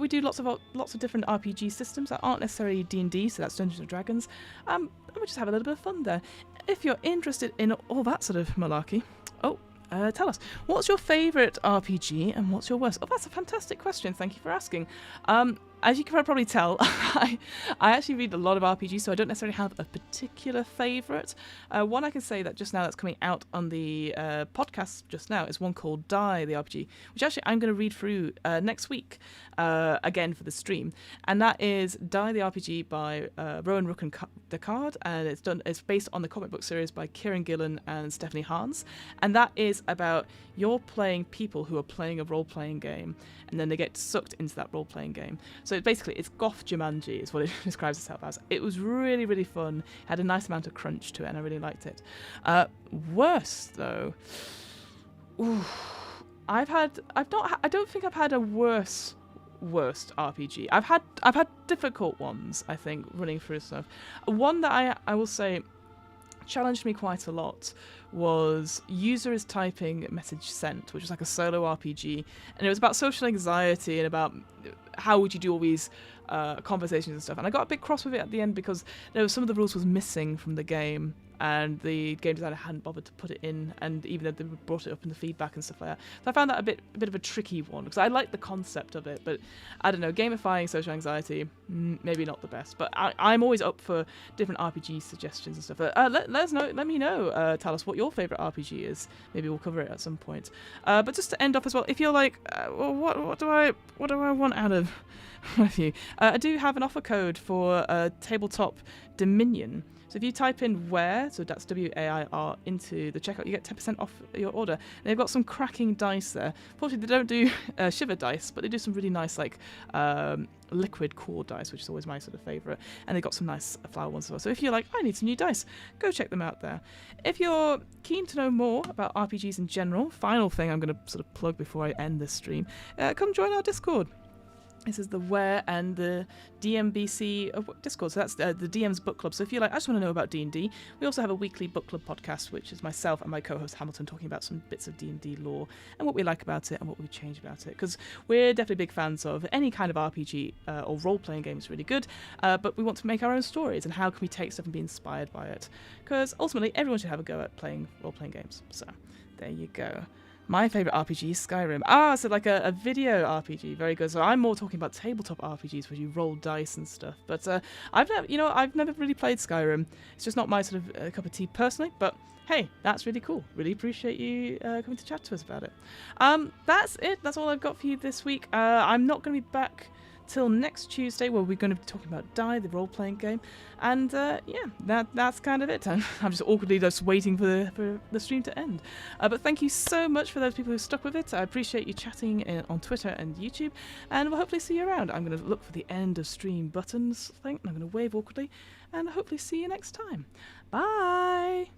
We do lots of different RPG systems that aren't necessarily D&D, so that's Dungeons and Dragons. And we just have a little bit of fun there. If you're interested in all that sort of malarkey, tell us, what's your favourite RPG and what's your worst? Oh, that's a fantastic question. Thank you for asking. As you can probably tell, I actually read a lot of RPGs, so I don't necessarily have a particular favourite. One I can say that just now that's coming out on the podcast just now is one called Die, the RPG, which actually I'm going to read through next week, again for the stream. And that is Die, the RPG by Rowan Rook and Descartes, and it's based on the comic book series by Kieran Gillen and Stephanie Hans. And that is about you're playing people who are playing a role-playing game, and then they get sucked into that role-playing game. So it's goth Jumanji is what it describes itself as. It was really, really fun. Had a nice amount of crunch to it, and I really liked it. Worst though, I don't think I've had a worst RPG. I've had difficult ones, I think, running through stuff. One that I will say challenged me quite a lot was User is Typing Message Sent, which was like a solo RPG, and it was about social anxiety and about how would you do all these conversations and stuff. And I got a bit cross with it at the end because some of the rules was missing from the game, and the game designer hadn't bothered to put it in, and even though they brought it up in the feedback and stuff like that. So I found that a bit of a tricky one, because I like the concept of it, but I don't know, gamifying social anxiety, maybe not the best. But I'm always up for different RPG suggestions and stuff. Let me know, tell us what your favourite RPG is. Maybe we'll cover it at some point. But just to end off as well, if you're like, what do I want out of you? I do have an offer code for Tabletop Dominion. So if you type in WAIR, so that's WAIR, into the checkout, you get 10% off your order. And they've got some cracking dice there. Fortunately, they don't do Shiver dice, but they do some really nice, like, liquid core dice, which is always my sort of favourite. And they've got some nice flower ones as well. So if you're like, I need some new dice, go check them out there. If you're keen to know more about RPGs in general, final thing I'm going to sort of plug before I end this stream, come join our Discord. This is the WAIR and the DMBC Discord, so that's the DM's book club. So if you're like, I just want to know about D&D, we also have a weekly book club podcast, which is myself and my co-host Hamilton talking about some bits of D&D lore and what we like about it and what we change about it. Because we're definitely big fans of any kind of RPG or role-playing game is really good, but we want to make our own stories, and how can we take stuff and be inspired by it? Because ultimately, everyone should have a go at playing role-playing games. So there you go. My favourite RPG is Skyrim. Ah, so like a video RPG, very good. So I'm more talking about tabletop RPGs where you roll dice and stuff. But I've never really played Skyrim. It's just not my sort of cup of tea personally. But hey, that's really cool. Really appreciate you coming to chat to us about it. That's it. That's all I've got for you this week. I'm not going to be back till next Tuesday, where we're going to be talking about Die, the role-playing game, and that's kind of it. I'm just awkwardly just waiting for the stream to end. But thank you so much for those people who stuck with it. I appreciate you chatting on Twitter and YouTube, and we'll hopefully see you around. I'm going to look for the end of stream buttons thing, and I'm going to wave awkwardly, and hopefully see you next time. Bye!